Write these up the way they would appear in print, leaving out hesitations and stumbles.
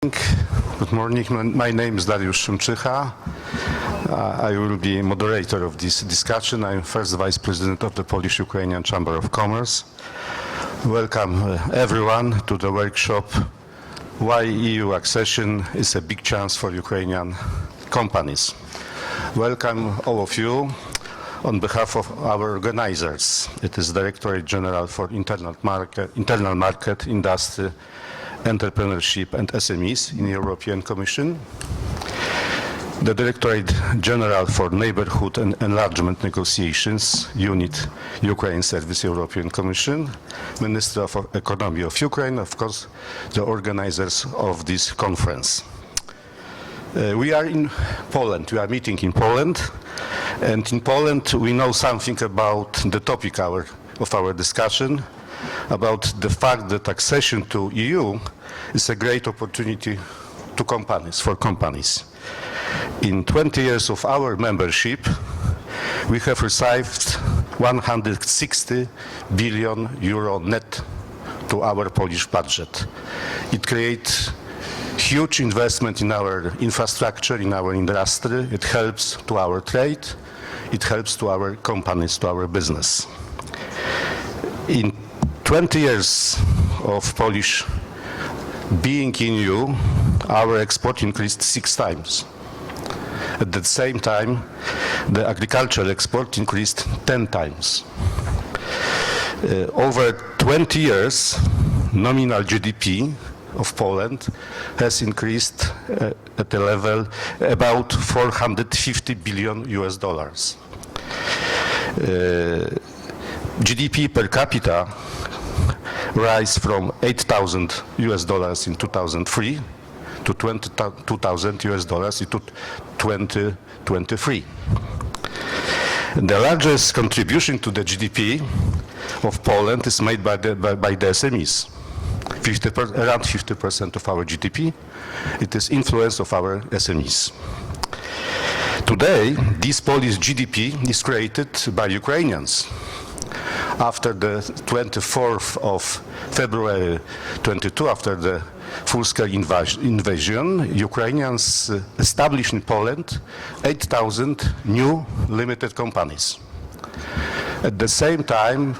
Good morning. My name is Dariusz Szymczycha. I will be moderator of this discussion. I am first Vice President of the Polish-Ukrainian Chamber of Commerce. Welcome everyone to the workshop Why EU Accession is a Big Chance for Ukrainian Companies. Welcome all of you on behalf of our organizers. It is Directorate General for Internal Market, Industry, Entrepreneurship and SMEs in the European Commission, the Directorate General for Neighborhood and Enlargement Negotiations, Unit Ukraine Service European Commission, Minister of Economy of Ukraine, of course, the organizers of this conference. We are in Poland. We are meeting in Poland, and in Poland we know something about the topic of our discussion, about the fact that accession to EU is a great opportunity for companies. In 20 years of our membership, we have received 160 billion euro net to our Polish budget. It creates huge investment in our infrastructure, in our industry. It helps to our trade. It helps to our companies, to our business. In 20 years of Polish being in EU, our export increased 6 times. At the same time, the agricultural export increased 10 times. Over 20 years, nominal GDP of Poland has increased at a level about 450 billion US dollars. GDP per capita rise from 8,000 US dollars in 2003 to 22,000 US dollars in 2023. The largest contribution to the GDP of Poland is made by the SMEs. Around 50% of our GDP, it is influence of our SMEs. Today, this Polish GDP is created by Ukrainians. After the 24th of February 22, after the full-scale invasion, Ukrainians established in Poland 8,000 new limited companies. At the same time,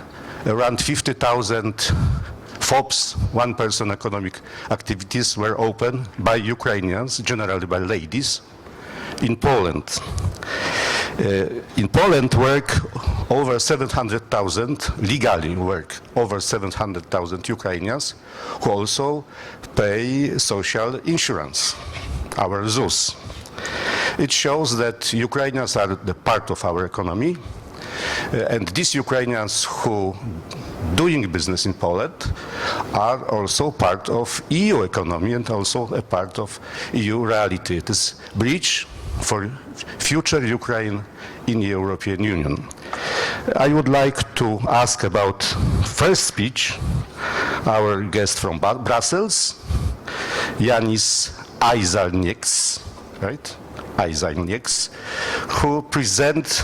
around 50,000 FOPs, one-person economic activities, were opened by Ukrainians, generally by ladies, in Poland. In Poland legally work over 700,000 Ukrainians who also pay social insurance, our ZUS. It shows that Ukrainians are the part of our economy, and these Ukrainians who doing business in Poland are also part of EU economy and also a part of EU reality. It is bridge for future Ukraine in the European Union. I would like to ask about first speech our guest from Brussels, Yanis Aizalnieks, right? Aizalnieks, who present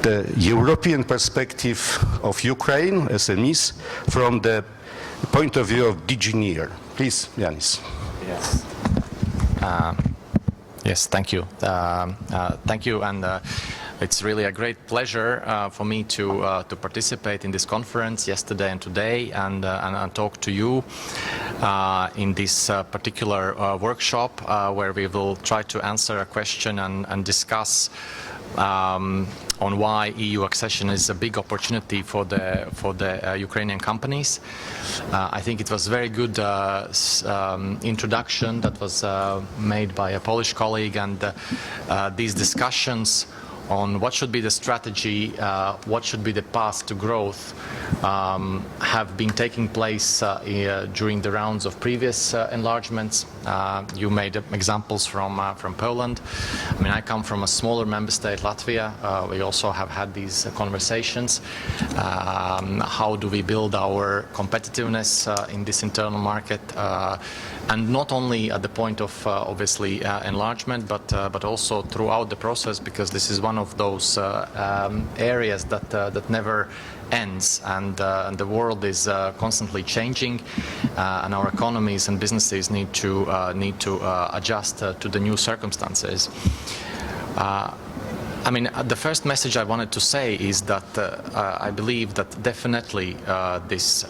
the European perspective of Ukraine SMEs from the point of view of DigiNear. Please, Yanis. Yes. Yes, thank you. Thank you, and it's really a great pleasure for me to participate in this conference yesterday and today, and talk to you in this particular workshop where we will try to answer a question and discuss on why EU accession is a big opportunity for the Ukrainian companies. I think it was a very good introduction that was made by a Polish colleague, and these discussions on what should be the strategy, what should be the path to growth, have been taking place during the rounds of previous enlargements. You made examples from Poland. I mean, I come from a smaller member state, Latvia. We also have had these conversations. How do we build our competitiveness in this internal market? And not only at the point of obviously enlargement, but also throughout the process, because this is one of those areas that never ends, and the world is constantly changing, and our economies and businesses need to adjust to the new circumstances. I mean, the first message I wanted to say is that I believe that definitely this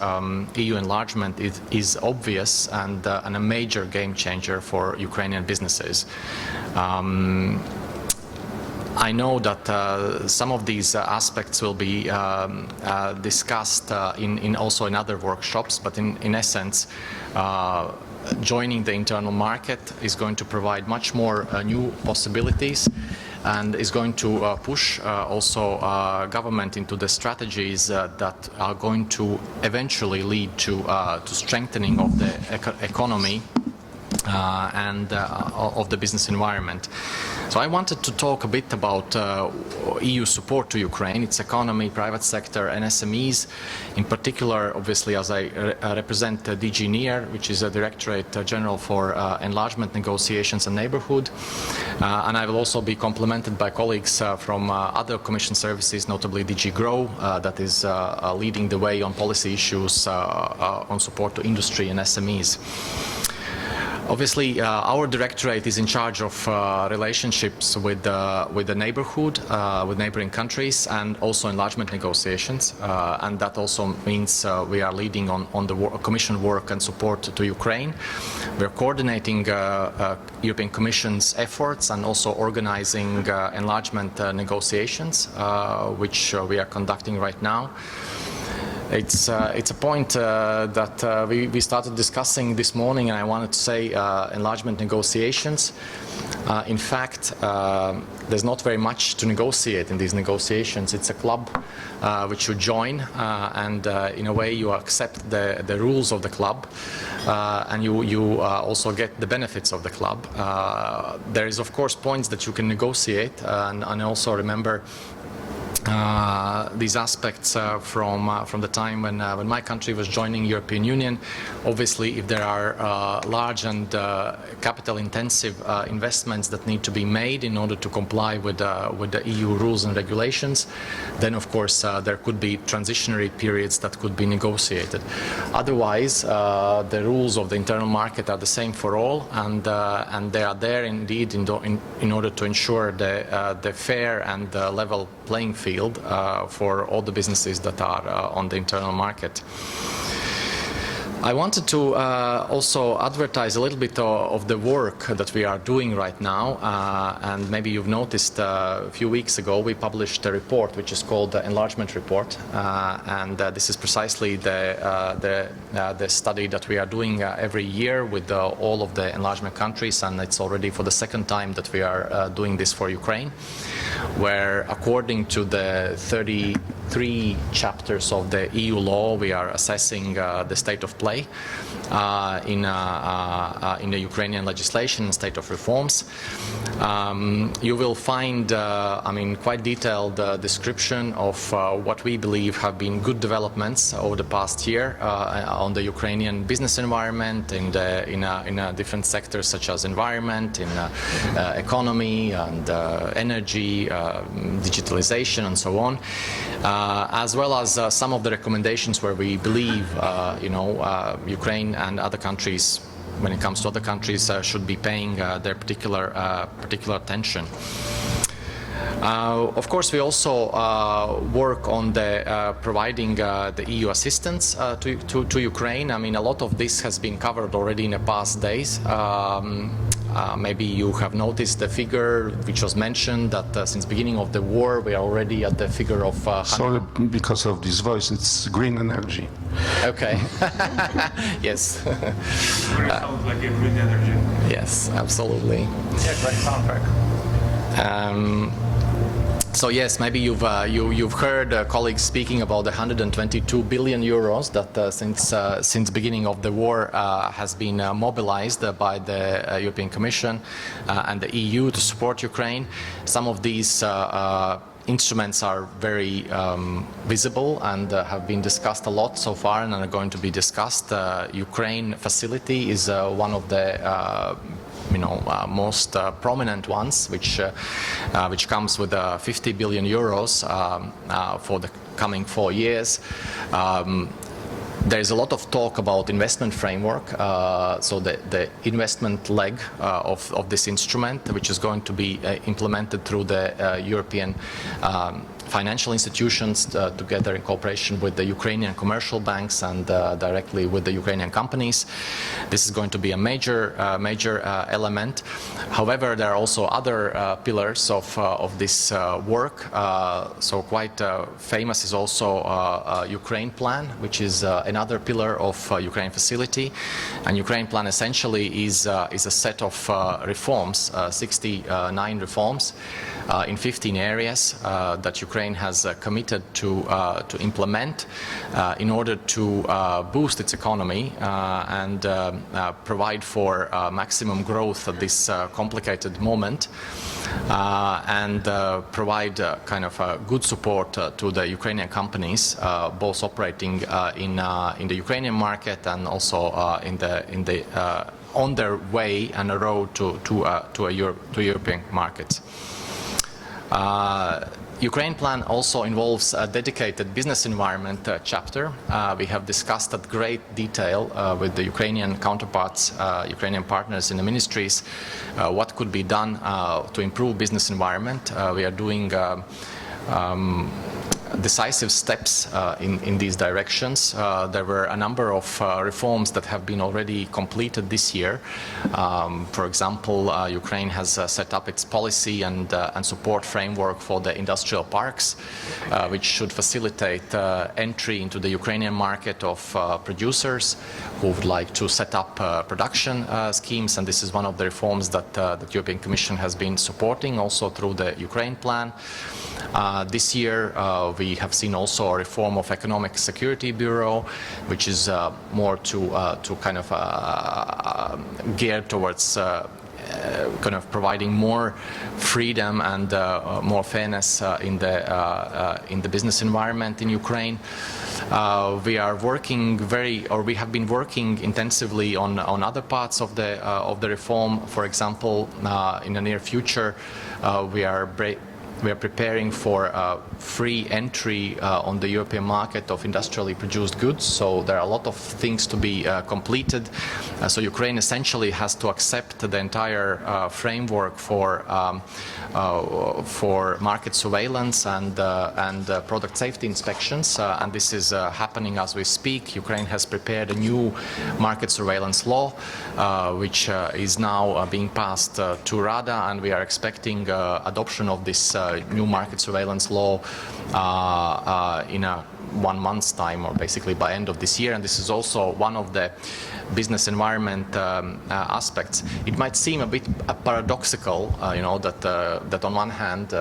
EU enlargement is obvious and a major game changer for Ukrainian businesses. I know that some of these aspects will be discussed also in other workshops, but in essence, joining the internal market is going to provide much more new possibilities, and is going to push also government into the strategies that are going to eventually lead to strengthening of the economy and of the business environment. So I wanted to talk a bit about EU support to Ukraine, its economy, private sector and SMEs. In particular, obviously, as I represent DG NEAR, which is a Directorate General for Enlargement Negotiations and Neighbourhood. And I will also be complemented by colleagues from other Commission services, notably DG GROW, that is leading the way on policy issues on support to industry and SMEs. Obviously, our directorate is in charge of relationships with the neighborhood, with neighboring countries, and also enlargement negotiations. And that also means we are leading on the Commission work and support to Ukraine. We're coordinating European Commission's efforts and also organizing enlargement negotiations, which we are conducting right now. It's a point that we started discussing this morning, and I wanted to say enlargement negotiations. In fact, there's not very much to negotiate in these negotiations. It's a club which you join, and in a way you accept the rules of the club, and you also get the benefits of the club. There is, of course, points that you can negotiate, and also remember these aspects from the time when my country was joining European Union. Obviously, if there are large and capital-intensive investments that need to be made in order to comply with the EU rules and regulations, then of course there could be transitionary periods that could be negotiated. Otherwise, the rules of the internal market are the same for all, and they are there indeed in order to ensure the fair and level playing field for all the businesses that are on the internal market. I wanted to also advertise a little bit of the work that we are doing right now, and maybe you've noticed a few weeks ago we published a report which is called the Enlargement Report, and this is precisely the study that we are doing every year with all of the enlargement countries, and it's already for the second time that we are doing this for Ukraine, where according to the 33 chapters of the EU law we are assessing the state of play in the Ukrainian legislation and state of reforms. You will find, quite detailed description of what we believe have been good developments over the past year on the Ukrainian business environment, in different sectors such as environment, in economy and energy, digitalization, and so on, as well as some of the recommendations where we believe, Ukraine and other countries, when it comes to other countries, should be paying their particular attention. Of course, we also work on the providing the EU assistance to Ukraine. I mean, a lot of this has been covered already in the past days. Maybe you have noticed the figure which was mentioned that since beginning of the war we are already at the figure of Sorry, because of this voice, it's green energy. Okay. Yes. Sounds like a green energy. Yes, absolutely. Yeah, great soundtrack. So yes, maybe you've heard colleagues speaking about the 122 billion euros that since beginning of the war has been mobilized by the European Commission and the EU to support Ukraine. Some of these instruments are very visible and have been discussed a lot so far and are going to be discussed. Ukraine facility is one of the most prominent ones, which comes with 50 billion euros for the coming 4 years. There is a lot of talk about investment framework, so the investment leg of this instrument, which is going to be implemented through the European financial institutions together in cooperation with the Ukrainian commercial banks and directly with the Ukrainian companies. This is going to be a major element. However, there are also other pillars of this work. So quite famous is also Ukraine Plan, which is another pillar of Ukraine facility. And Ukraine Plan essentially is a set of reforms, 69 reforms in 15 areas that Ukraine has committed to implement in order to boost its economy and provide for maximum growth at this complicated moment and provide kind of good support to the Ukrainian companies, both operating in the Ukrainian market and also on their way and a road to European markets. Ukraine Plan also involves a dedicated business environment chapter. We have discussed at great detail with the Ukrainian counterparts, Ukrainian partners in the ministries, what could be done to improve business environment. We are doing decisive steps in these directions. There were a number of reforms that have been already completed this year. For example, Ukraine has set up its policy and support framework for the industrial parks, which should facilitate entry into the Ukrainian market of producers who would like to set up production schemes, and this is one of the reforms that the European Commission has been supporting also through the Ukraine Plan. This year we have seen also a reform of Economic Security Bureau, which is more to kind of geared towards kind of providing more freedom and more fairness in the business environment in Ukraine. We are working we have been working intensively on other parts of the reform. For example, in the near future, we are preparing for free entry on the European market of industrially produced goods. So there are a lot of things to be completed. So Ukraine essentially has to accept the entire framework for market surveillance and product safety inspections. And this is happening as we speak. Ukraine has prepared a new market surveillance law, which is now being passed to Rada, and we are expecting adoption of this new market surveillance law in 1 month's time, or basically by end of this year. And this is also one of the business environment aspects. It might seem a bit paradoxical, that on one hand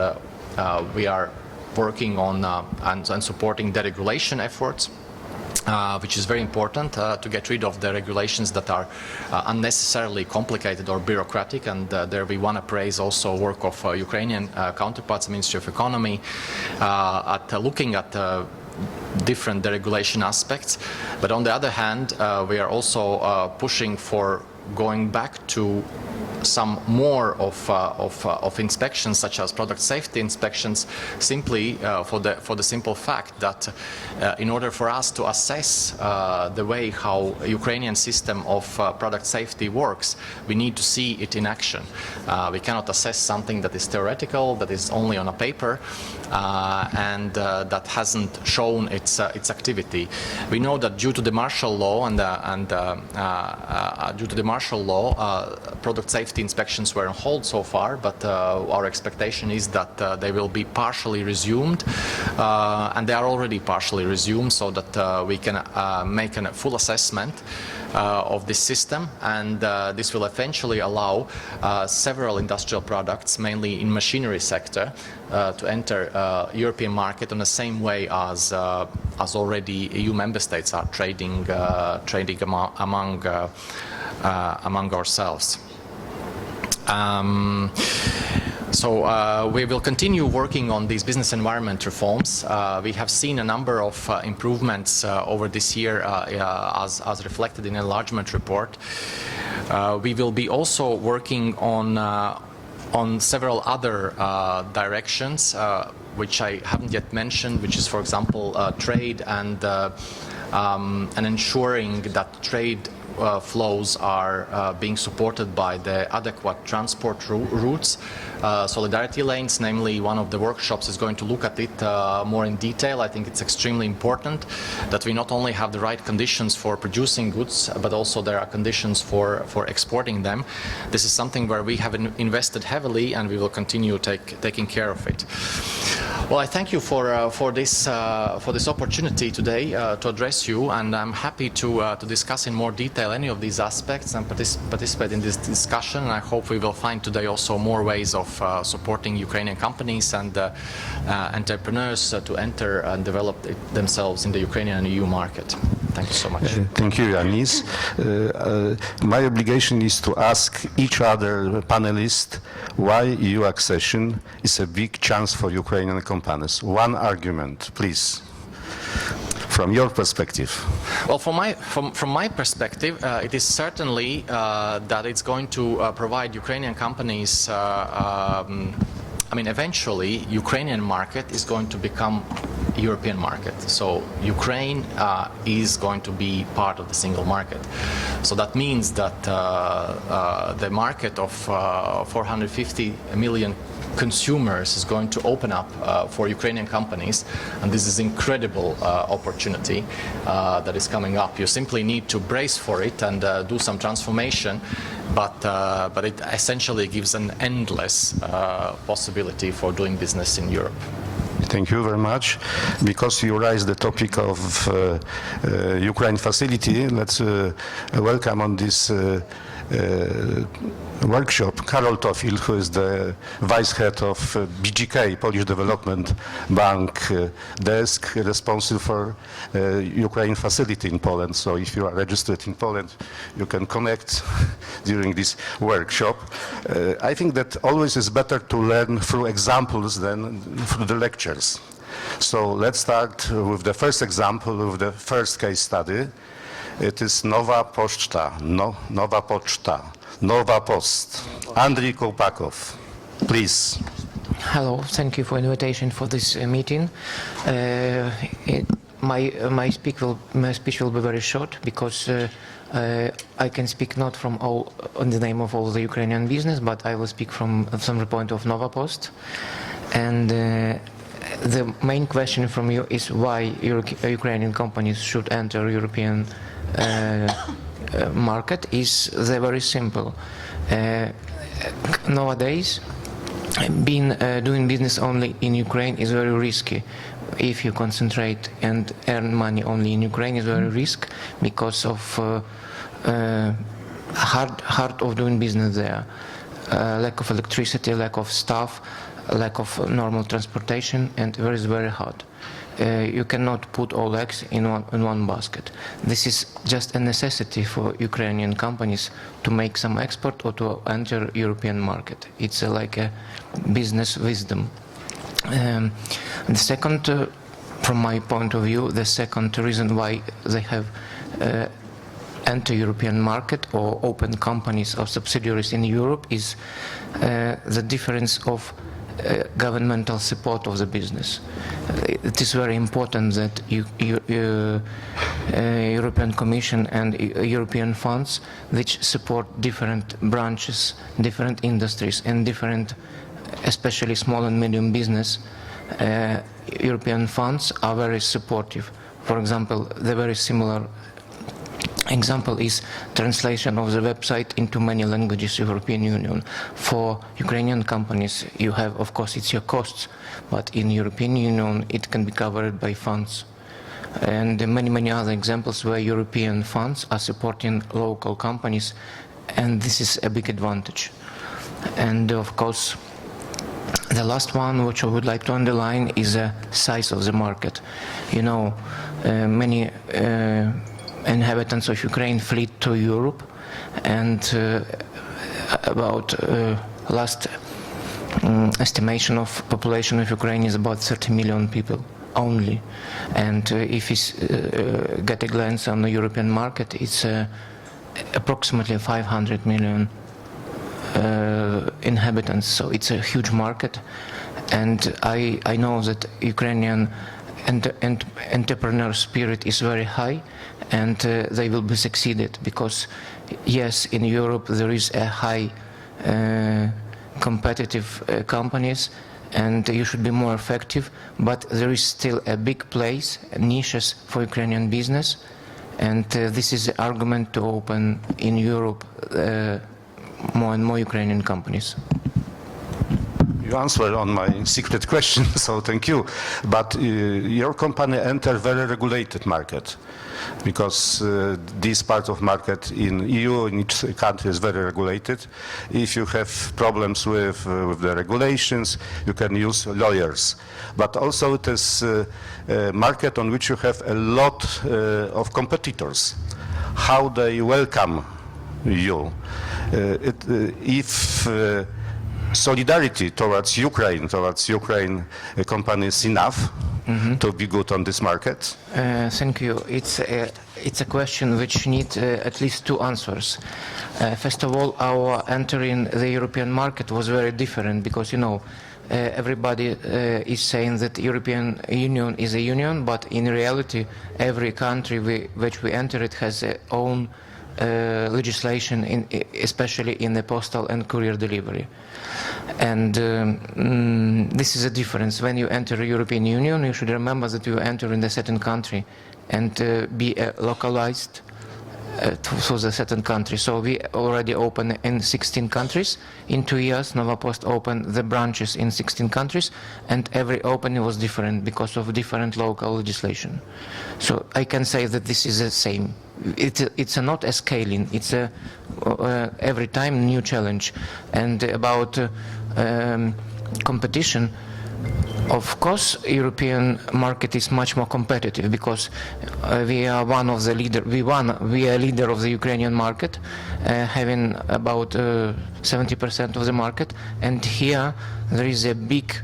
we are working on and supporting deregulation efforts, which is very important to get rid of the regulations that are unnecessarily complicated or bureaucratic, and there we want to praise also work of Ukrainian counterparts, Ministry of Economy, at looking at different deregulation aspects. But on the other hand, we are also pushing for going back to some more of inspections, such as product safety inspections, simply for the simple fact that in order for us to assess the way how Ukrainian system of product safety works, we need to see it in action. We cannot assess something that is theoretical, that is only on a paper, and that hasn't shown its activity. We know that due to the martial law product safety inspections were on hold so far, but our expectation is that they will be partially resumed, and they are already partially resumed, so that we can make a full assessment of this system, and this will eventually allow several industrial products, mainly in machinery sector, to enter European market in the same way as already EU member states are trading among ourselves. So we will continue working on these business environment reforms. We have seen a number of improvements over this year as reflected in the enlargement report. We will be also working on several other directions, which I haven't yet mentioned, which is, for example, trade and ensuring that trade flows are being supported by the adequate transport routes. Solidarity lanes, namely, one of the workshops is going to look at it more in detail. I think it's extremely important that we not only have the right conditions for producing goods, but also there are conditions for exporting them. This is something where we have invested heavily, and we will continue taking care of it. Well, I thank you for this opportunity today to address you, and I'm happy to discuss in more detail any of these aspects and participate in this discussion. And I hope we will find today also more ways of supporting Ukrainian companies and entrepreneurs to enter and develop themselves in the Ukrainian and EU market. Thank you so much. Thank you, Yanis. My obligation is to ask each other panelist why EU accession is a big chance for Ukrainian companies. One argument, please, from your perspective. Well, from my perspective, it is certainly that it's going to provide Ukrainian companies. I mean, eventually, Ukrainian market is going to become European market. So Ukraine is going to be part of the single market. So that means that the market of 450 million consumers is going to open up for Ukrainian companies, and this is incredible opportunity that is coming up. You simply need to brace for it and do some transformation, but it essentially gives an endless possibility for doing business in Europe. Thank you very much. Because you raised the topic of Ukraine facility, let's welcome on this workshop Karol Tofil, who is the vice head of BGK, Polish Development Bank desk, responsible for Ukraine facility in Poland. So if you are registered in Poland, you can connect during this workshop. I think that always is better to learn through examples than through the lectures. So let's start with the first example, with the first case study. It is Nowa Poczta, Nowa Poczta, Nowa Post. Andriy Koupakov, please. Hello, thank you for invitation for this meeting. My speech will be very short because I can speak not on the name of all the Ukrainian business, but I will speak from the point of Nova Post. And the main question from you is why Ukrainian companies should enter European market is very simple. Nowadays, doing business only in Ukraine is very risky. If you concentrate and earn money only in Ukraine is very risky because of hard of doing business there. Lack of electricity, lack of staff, lack of normal transportation, and very hard. You cannot put all eggs in one basket. This is just a necessity for Ukrainian companies to make some export or to enter European market. It's like a business wisdom. The second, from my point of view, the second reason why they have enter European market or open companies or subsidiaries in Europe is the difference of governmental support of the business. It is very important that European Commission and European funds which support different branches, different industries and different, especially small and medium business, European funds are very supportive. For example, the very similar example is translation of the website into many languages European Union. For Ukrainian companies, you have, of course, it's your costs, but in European Union, it can be covered by funds. And many other examples where European funds are supporting local companies, and this is a big advantage. And of course, the last one, which I would like to underline, is the size of the market. You know, many inhabitants of Ukraine fled to Europe, and about last estimation of population of Ukraine is about 30 million people only. And if you get a glance on the European market, it's approximately 500 million inhabitants, so it's a huge market. And I know that Ukrainian entrepreneur spirit is very high, and they will be succeeded because, yes, in Europe there is a high competitive companies, and you should be more effective, but there is still a big place, niches for Ukrainian business, and this is the argument to open in Europe more and more Ukrainian companies. You answered on my secret question, so thank you. But your company entered very regulated market, because this part of market in EU, in each country, is very regulated. If you have problems with the regulations, you can use lawyers. But also it is a market on which you have a lot of competitors. How they welcome you? If solidarity towards Ukraine companies enough to be good on this market? Thank you. It's a question which needs at least two answers. First of all, our entering the European market was very different because, you know, everybody is saying that the European Union is a union, but in reality, every country which we entered has its own legislation, especially in the postal and courier delivery. And this is a difference. When you enter the European Union, you should remember that you enter in a certain country and be localized to the certain country. So we already opened in 16 countries. In 2 years, Novapost opened the branches in 16 countries, and every opening was different because of different local legislation. So I can say that this is the same. It's not a scaling, it's a every time new challenge. And about competition, of course, European market is much more competitive because we are one of the leader. We are leader of the Ukrainian market, having about 70% of the market. And here there is a big,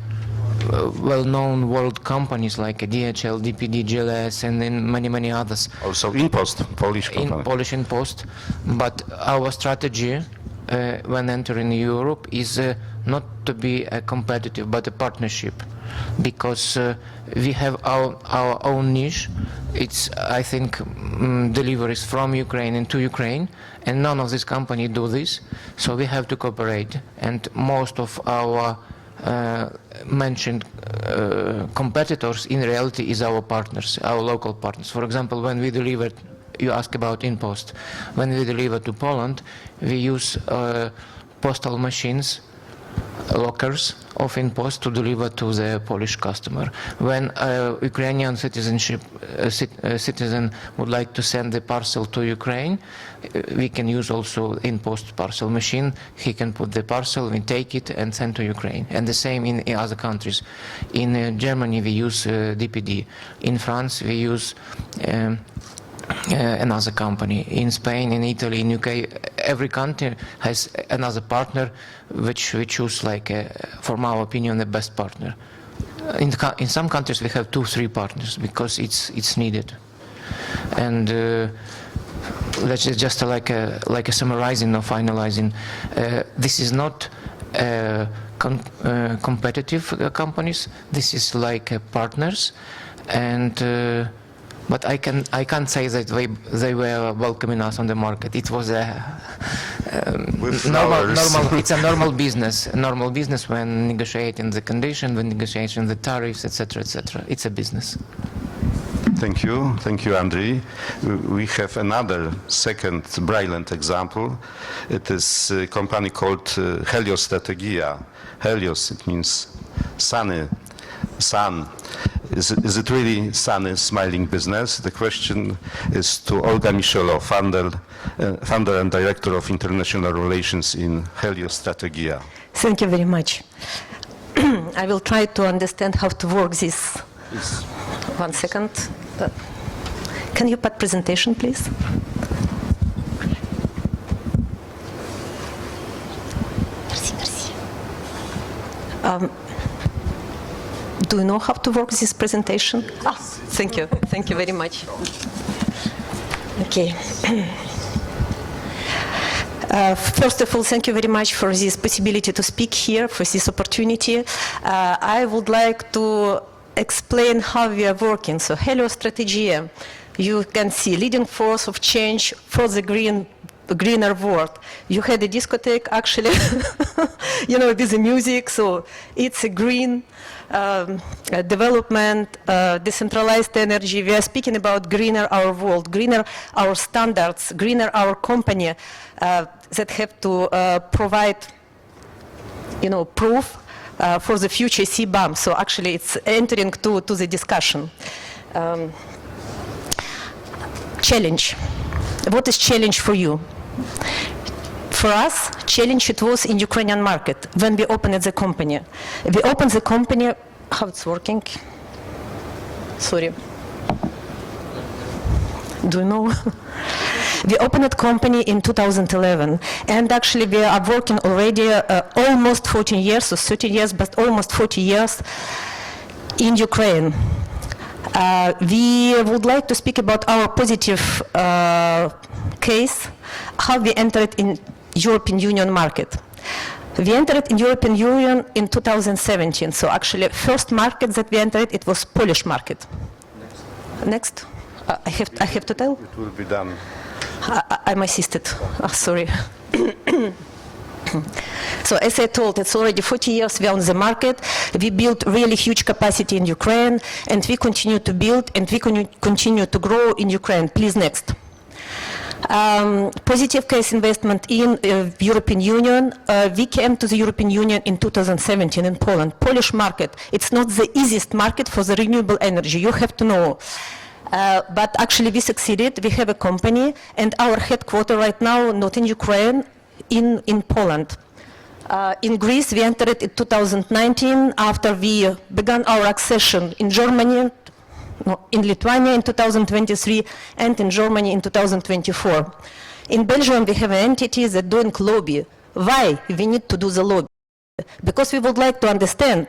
well-known world companies like DHL, DPD, GLS, and then many others. Also InPost, Polish company. Polish InPost. But our strategy when entering Europe is not to be a competitive but a partnership, because we have our own niche. It's, I think, deliveries from Ukraine into Ukraine, and none of these companies do this, so we have to cooperate. And most of our mentioned competitors in reality is our partners, our local partners. For example, when we delivered, you ask about InPost, when we deliver to Poland, we use postal machines, lockers of InPost to deliver to the Polish customer. When a Ukrainian citizen would like to send the parcel to Ukraine, we can use also InPost parcel machine. He can put the parcel, we take it and send to Ukraine. And the same in other countries. In Germany we use DPD. In France we use another company. In Spain, in Italy, in UK, every country has another partner which we choose, like, from our opinion, the best partner. In some countries we have 2-3 partners because it's needed. And let's just like a summarizing or finalizing. This is not competitive companies. This is like partners, and. But I can't say that they were welcoming us on the market. It was a normal. It's a normal business. Normal business when negotiating the condition, when negotiating the tariffs, etc., etc. It's a business. Thank you, Andriy. We have another second brilliant example. It is a company called Helios Strategia. Helios, it means sunny, sun. Is it really sunny, smiling business? The question is to Olga Michelot, founder and director of international relations in Helios Strategia. Thank you very much. I will try to understand how to work this. Yes. 1 second. Can you put presentation, please? Do you know how to work this presentation? Ah, thank you very much. Okay. First of all, thank you very much for this possibility to speak here, for this opportunity. I would like to explain how we are working. So, Helio Strategia, you can see leading force of change for the greener world. You had a discotheque, actually, with the music, so it's a green development, decentralized energy. We are speaking about greener our world, greener our standards, greener our company that have to provide, proof for the future CBAM. So actually it's entering to the discussion. Challenge. What is challenge for you? For us, challenge it was in Ukrainian market when we opened the company. We opened the company, how it's working? Sorry. Do you know? We opened a company in 2011, and actually we are working already almost 14 years, so 13 years, but almost 40 years in Ukraine. We would like to speak about our positive case, how we entered in European Union market. We entered in European Union in 2017, so actually first market that we entered, it was Polish market. Next. I have to tell? It will be done. I'm assisted. Sorry. So as I told, it's already 40 years we are on the market. We built really huge capacity in Ukraine, and we continue to build, and we continue to grow in Ukraine. Please, next. Positive case investment in European Union. We came to the European Union in 2017 in Poland. Polish market, it's not the easiest market for the renewable energy, you have to know. But actually we succeeded. We have a company, and our headquarters right now, not in Ukraine, in Poland. In Greece, we entered in 2019 after we began our accession in Germany, in Lithuania in 2023, and in Germany in 2024. In Belgium, we have entities that doing lobby. Why we need to do the lobby? Because we would like to understand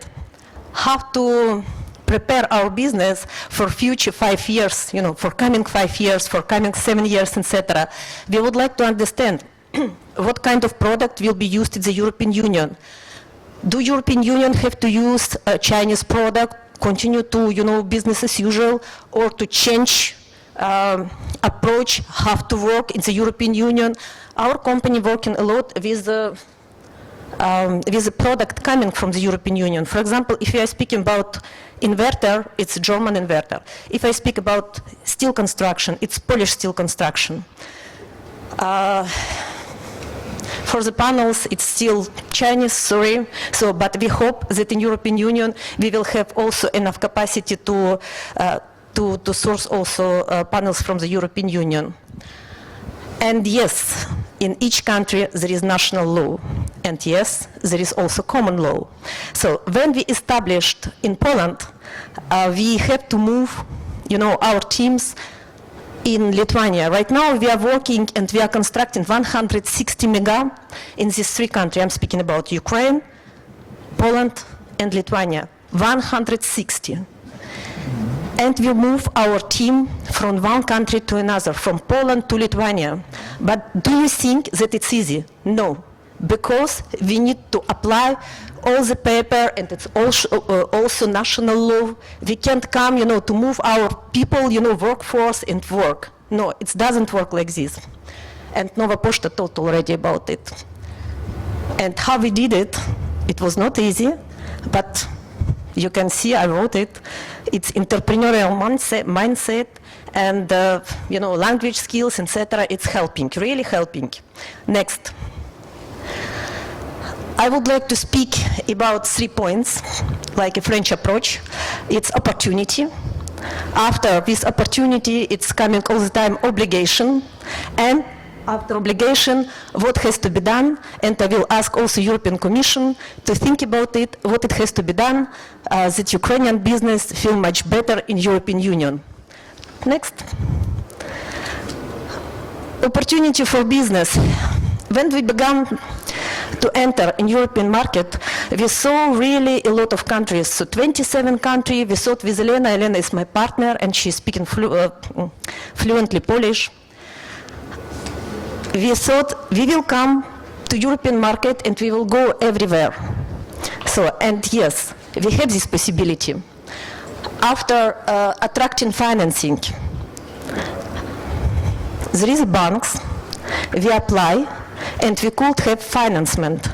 how to prepare our business for future 5 years, for coming 5 years, for coming 7 years, etc. We would like to understand what kind of product will be used in the European Union. Do European Union have to use a Chinese product, continue to, business as usual, or to change approach, how to work in the European Union? Our company working a lot with a product coming from the European Union. For example, if you are speaking about inverter, it's a German inverter. If I speak about steel construction, it's Polish steel construction. For the panels, it's still Chinese, sorry. So, but we hope that in European Union, we will have also enough capacity to source also panels from the European Union. And yes, in each country there is national law, and yes, there is also common law. So when we established in Poland, we have to move, our teams in Lithuania. Right now we are working and we are constructing 160 mega in these 3 countries. I'm speaking about Ukraine, Poland, and Lithuania. 160. And we move our team from one country to another, from Poland to Lithuania. But do you think that it's easy? No, because we need to apply all the paper, and it's also national law. We can't come, to move our people, workforce and work. No, it doesn't work like this. And Nova Poshta talked already about it. And how we did it, it was not easy, but you can see, I wrote it. It's entrepreneurial mindset and, language skills, etc. It's helping, really helping. Next. I would like to speak about 3 points, like a French approach. It's opportunity. After this opportunity, it's coming all the time obligation. And after obligation, what has to be done? And I will ask also European Commission to think about it, what it has to be done, that Ukrainian business feel much better in European Union. Next. Opportunity for business. When we began to enter in European market, we saw really a lot of countries. So 27 countries, we thought with Elena. Elena is my partner, and she's speaking fluently Polish. we thought we will come to European market and we will go everywhere. So, and yes, we have this possibility. After attracting financing, there is banks, we apply, and we could have financement.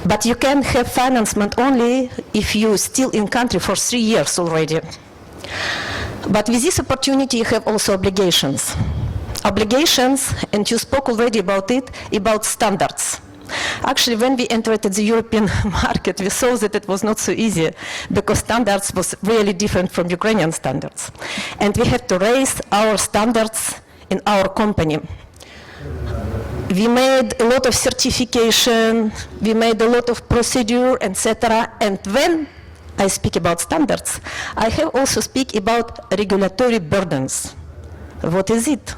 But you can have financement only if you still in country for 3 years already. But with this opportunity, you have also obligations. Obligations, and you spoke already about it, about standards. Actually, when we entered the European market, we saw that it was not so easy because standards was really different from Ukrainian standards. And we had to raise our standards in our company. We made a lot of certification, we made a lot of procedure, etc. And when I speak about standards, I have also speak about regulatory burdens. What is it?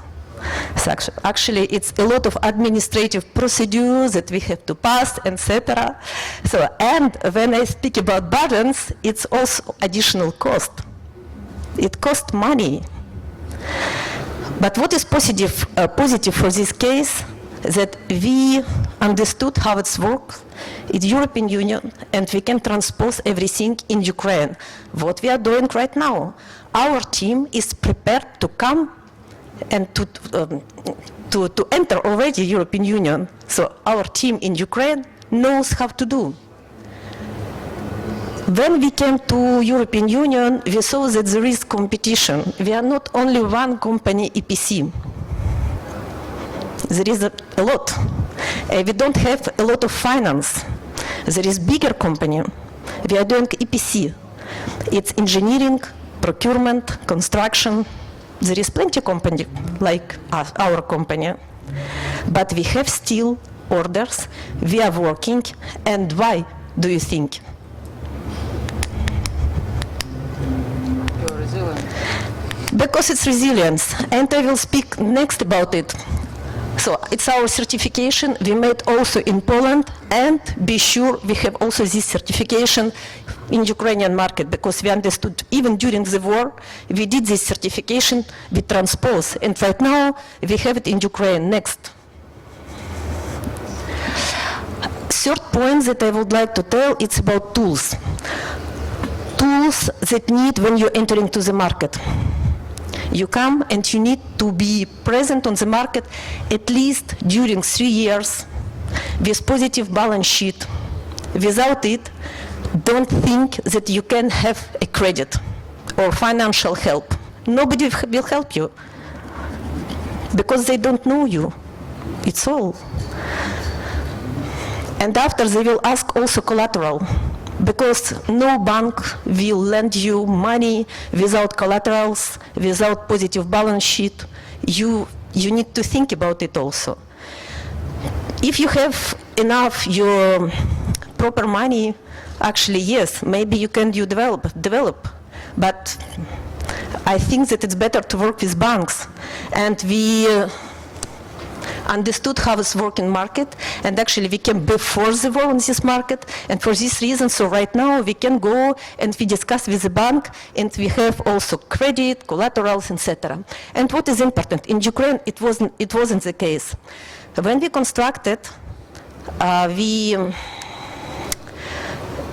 So actually, it's a lot of administrative procedures that we have to pass, etc. So, and when I speak about burdens, it's also additional cost. It costs money. But what is positive for this case, that we understood how it works in the European Union, and we can transpose everything in Ukraine. What we are doing right now, our team is prepared to come and to enter already European Union. So our team in Ukraine knows how to do. When we came to European Union, we saw that there is competition. We are not only one company EPC. There is a lot. We don't have a lot of finance. There is bigger company. We are doing EPC. It's engineering, procurement, construction. There is plenty of company like our company. But we have still orders. We are working. And why do you think? You're resilient. Because it's resilience. And I will speak next about it. So it's our certification we made also in Poland, and be sure we have also this certification in Ukrainian market, because we understood even during the war, we did this certification, we transpose, and right now we have it in Ukraine. Next. Third point that I would like to tell, it's about tools. Tools that need when you enter into the market. You come and you need to be present on the market at least during 3 years with positive balance sheet. Without it, don't think that you can have a credit or financial help. Nobody will help you because they don't know you. It's all. And after they will ask also collateral, because no bank will lend you money without collaterals, without positive balance sheet. You need to think about it also. If you have enough your proper money, actually yes, maybe you can develop. But I think that it's better to work with banks. And we understood how it's working market, and actually we came before the war on this market, and for this reason, so right now we can go and we discuss with the bank, and we have also credit, collaterals, etc. And what is important, in Ukraine it wasn't the case. When we constructed, we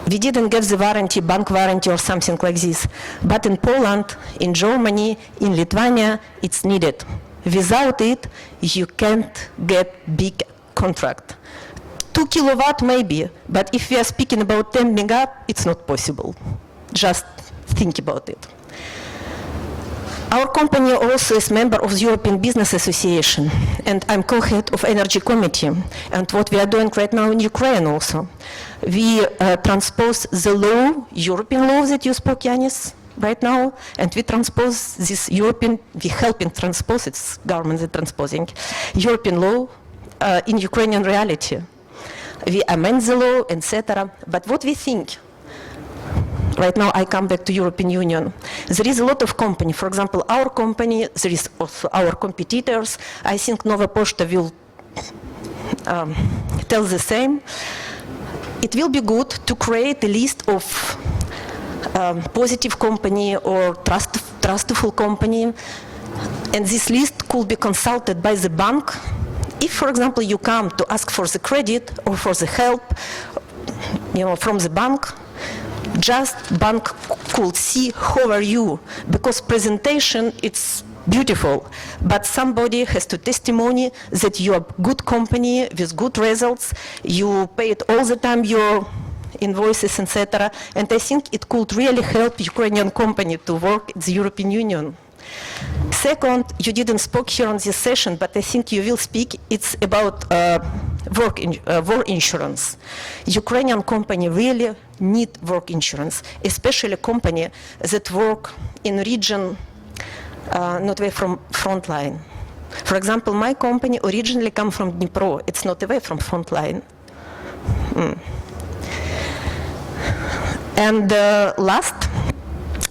didn't get the warranty, bank warranty or something like this, but in Poland, in Germany, in Lithuania, it's needed. Without it, you can't get big contract. 2 kilowatt maybe, but if we are speaking about 10 mega, it's not possible. Just think about it. Our company also is member of the European Business Association, and I'm co-head of Energy Committee. And what we are doing right now in Ukraine also, we transpose the law, European law that you spoke, Yanis, right now, and we transpose this European, we helping transpose, it's government that transposing European law in Ukrainian reality. We amend the law, etc. But what we think, right now I come back to European Union, there is a lot of company, for example, our company, there is also our competitors. I think Nova Poshta will tell the same. It will be good to create a list of positive company or trustful company, and this list could be consulted by the bank if, for example, you come to ask for the credit or for the help, from the bank, just bank could see who are you, because presentation, it's beautiful, but somebody has to testimony that you are good company with good results, you pay it all the time your invoices, etc. And I think it could really help Ukrainian company to work in the European Union. Second, you didn't speak here on this session, but I think you will speak. It's about war insurance. Ukrainian company really need work insurance, especially company that work in region not away from front line. For example, my company originally come from Dnipro. It's not away from front line. And last,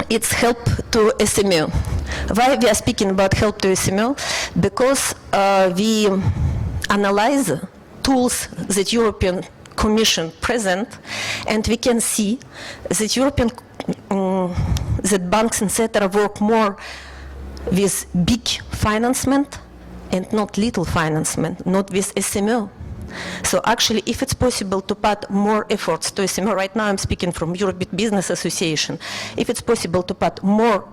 it's help to SME. Why we are speaking about help to SME? Because we analyze tools that European Commission present, and we can see that European that banks, etc., work more with big financement and not little financement, not with SME. So actually, if it's possible to put more efforts to SME, right now I'm speaking from European Business Association, if it's possible to put more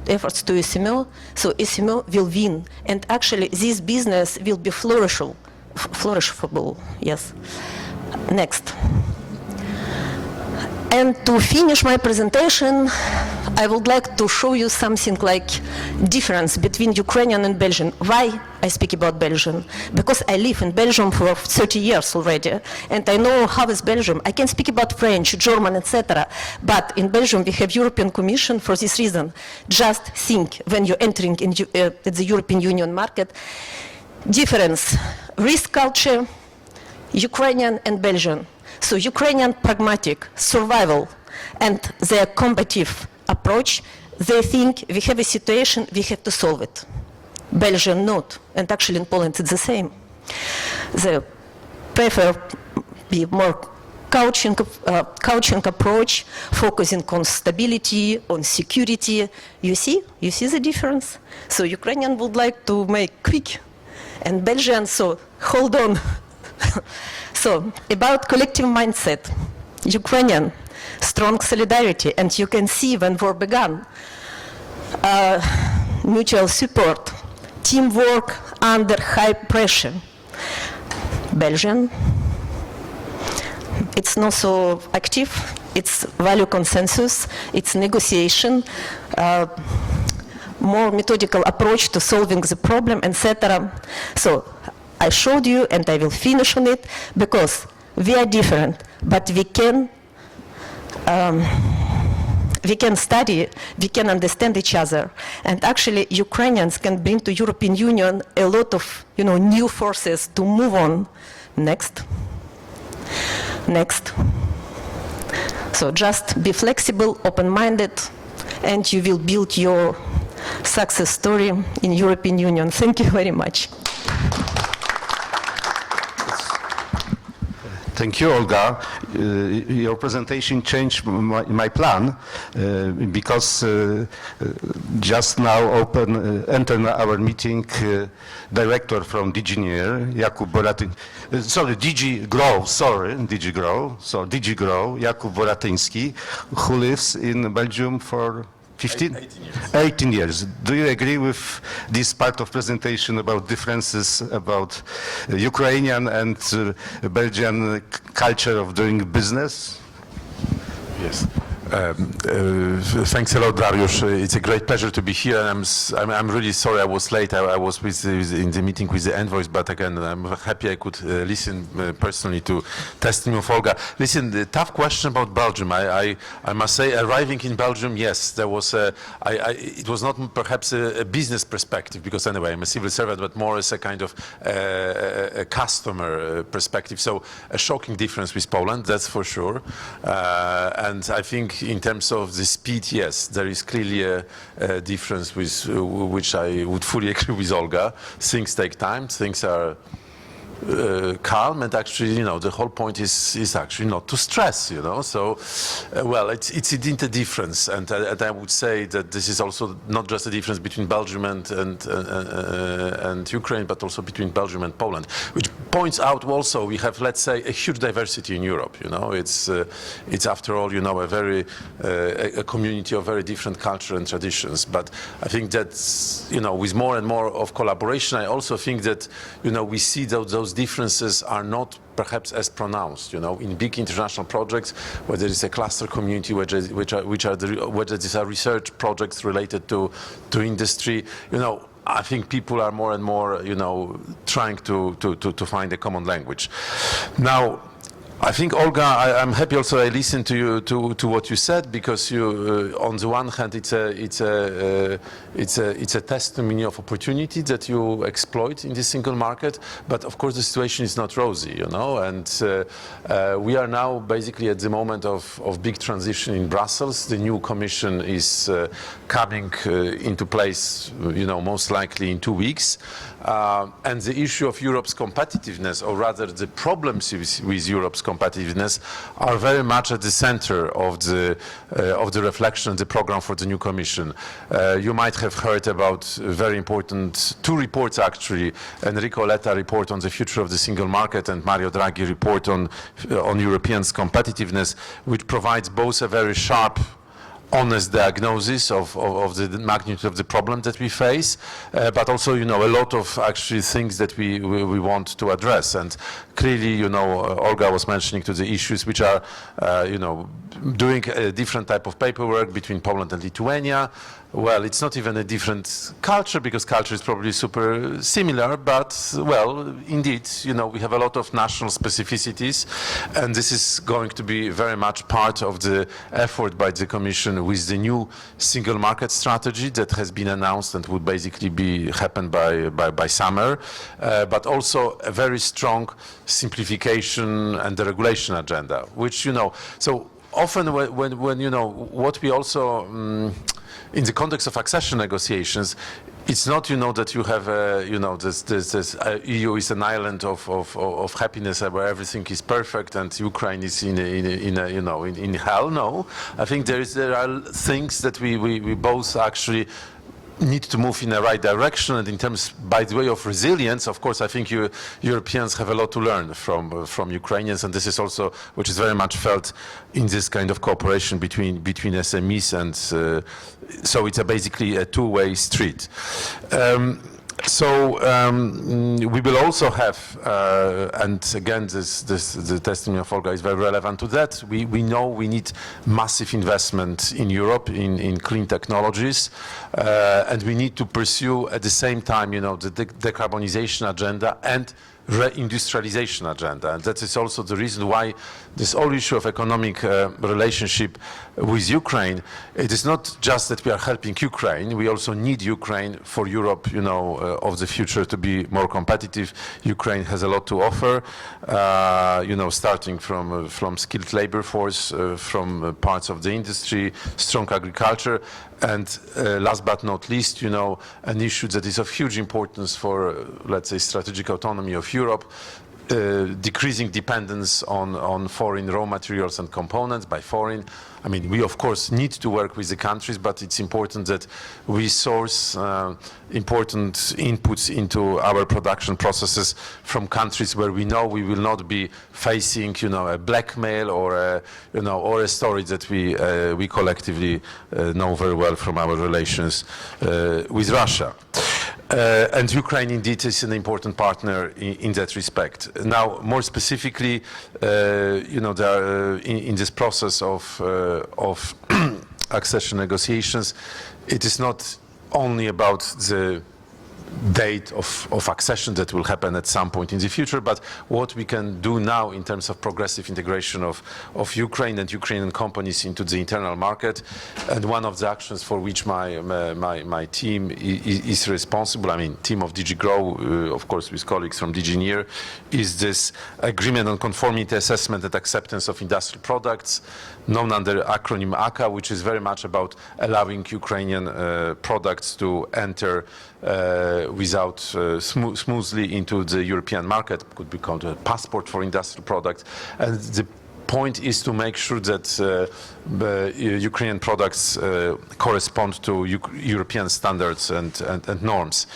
efforts to SME, so SME will win. And actually, this business will be flourishable, yes. Next. And to finish my presentation, I would like to show you something like difference between Ukrainian and Belgian. Why I speak about Belgium? Because I live in Belgium for 30 years already, and I know how is Belgium. I can speak about French, German, etc. But in Belgium, we have European Commission for this reason. Just think when you're entering in the European Union market, difference, risk culture, Ukrainian and Belgian. So Ukrainian pragmatic, survival, and their combative approach, they think we have a situation, we have to solve it. Belgian not, and actually in Poland it's the same. They prefer be more couching approach, focusing on stability, on security. You see the difference? So Ukrainian would like to make quick, and Belgian, so hold on. So, about collective mindset, Ukrainian, strong solidarity, and you can see when war began, mutual support, teamwork under high pressure. Belgian, it's not so active, it's value consensus, it's negotiation, more methodical approach to solving the problem, etc. So, I showed you, and I will finish on it, because we are different, but we can study, we can understand each other. And actually, Ukrainians can bring to European Union a lot of new forces to move on. Next. Next. So just be flexible, open-minded, and you will build your success story in European Union. Thank you very much. Thank you, Olga. Your presentation changed my plan because just now entered our meeting director from DG NIR, Jakub Boratyński. DG Grow, Jakub Boratyński, who lives in Belgium for 18 years. Do you agree with this part of presentation about differences about Ukrainian and Belgian culture of doing business? Yes. Thanks a lot, Dariusz. It's a great pleasure to be here. I'm really sorry I was late. I was in the meeting with the envoys, but again, I'm happy I could listen personally to testimony of Olga. Listen, the tough question about Belgium. I must say, arriving in Belgium, yes, there was it was not perhaps a business perspective, because anyway, I'm a civil servant, but more as a kind of a customer perspective. So a shocking difference with Poland, that's for sure. And I think in terms of the speed, yes, there is clearly a difference with which I would fully agree with Olga. Things take time. Things are calm, and actually, the whole point is actually not to stress, So, well, it's indeed a difference, and I would say that this is also not just a difference between Belgium and Ukraine, but also between Belgium and Poland, which points out also we have, let's say, a huge diversity in Europe. It's after all, a community of very different culture and traditions. But I think that, with more and more of collaboration, I also think that, we see that those differences are not perhaps as pronounced, in big international projects, where there is a cluster community, whether these are research projects related to industry, I think people are more and more, trying to find a common language. Now, I think, Olga, I'm happy also I listened to you to what you said, because you, on the one hand, it's a testimony of opportunity that you exploit in the single market, but of course the situation is not rosy, and we are now basically at the moment of big transition in Brussels. The new Commission is coming into place, most likely in 2 weeks. And the issue of Europe's competitiveness, or rather the problems with Europe's competitiveness, are very much at the center of the reflection and the program for the new Commission. You might have heard about very important 2 reports, actually: Enrico Letta report on the future of the single market and Mario Draghi report on Europeans' competitiveness, which provides both a very sharp, honest diagnosis of the magnitude of the problem that we face, but also, a lot of actually things that we want to address. And clearly, Olga was mentioning to the issues which are, doing a different type of paperwork between Poland and Lithuania. Well, it's not even a different culture, because culture is probably super similar, but, well, indeed, we have a lot of national specificities, and this is going to be very much part of the effort by the Commission with the new single market strategy that has been announced and would basically happen by summer, but also a very strong simplification and deregulation agenda, which, so often when what we also, in the context of accession negotiations, it's not, that you have, this EU is an island of happiness where everything is perfect and Ukraine is in hell. No, I think there are things that we both actually need to move in the right direction. And in terms, by the way, of resilience, of course, I think Europeans have a lot to learn from Ukrainians, and this is also, which is very much felt in this kind of cooperation between SMEs, and so it's basically a two-way street. We will also have, and again, the testimony of Olga is very relevant to that. We know we need massive investment in Europe in clean technologies, and we need to pursue at the same time, the decarbonization agenda and reindustrialization agenda. And that is also the reason why this whole issue of economic relationship with Ukraine, it is not just that we are helping Ukraine, we also need Ukraine for Europe, of the future to be more competitive. Ukraine has a lot to offer, starting from skilled labor force, from parts of the industry, strong agriculture, and last but not least, an issue that is of huge importance for, let's say, strategic autonomy of Europe, decreasing dependence on foreign raw materials and components. By foreign, I mean, we of course need to work with the countries, but it's important that we source important inputs into our production processes from countries where we know we will not be facing, a blackmail or a story that we collectively know very well from our relations with Russia. And Ukraine indeed is an important partner in that respect. Now, more specifically, there are, in this process of accession negotiations, it is not only about the date of accession that will happen at some point in the future, but what we can do now in terms of progressive integration of Ukraine and Ukrainian companies into the internal market. And one of the actions for which my team is responsible, team of DG Grow, of course with colleagues from DG NEAR, is this agreement on conformity assessment and acceptance of industrial products, known under acronym ACA, which is very much about allowing Ukrainian products to enter smoothly into the European market. Could be called a passport for industrial products. And the point is to make sure that Ukrainian products correspond to European standards and norms.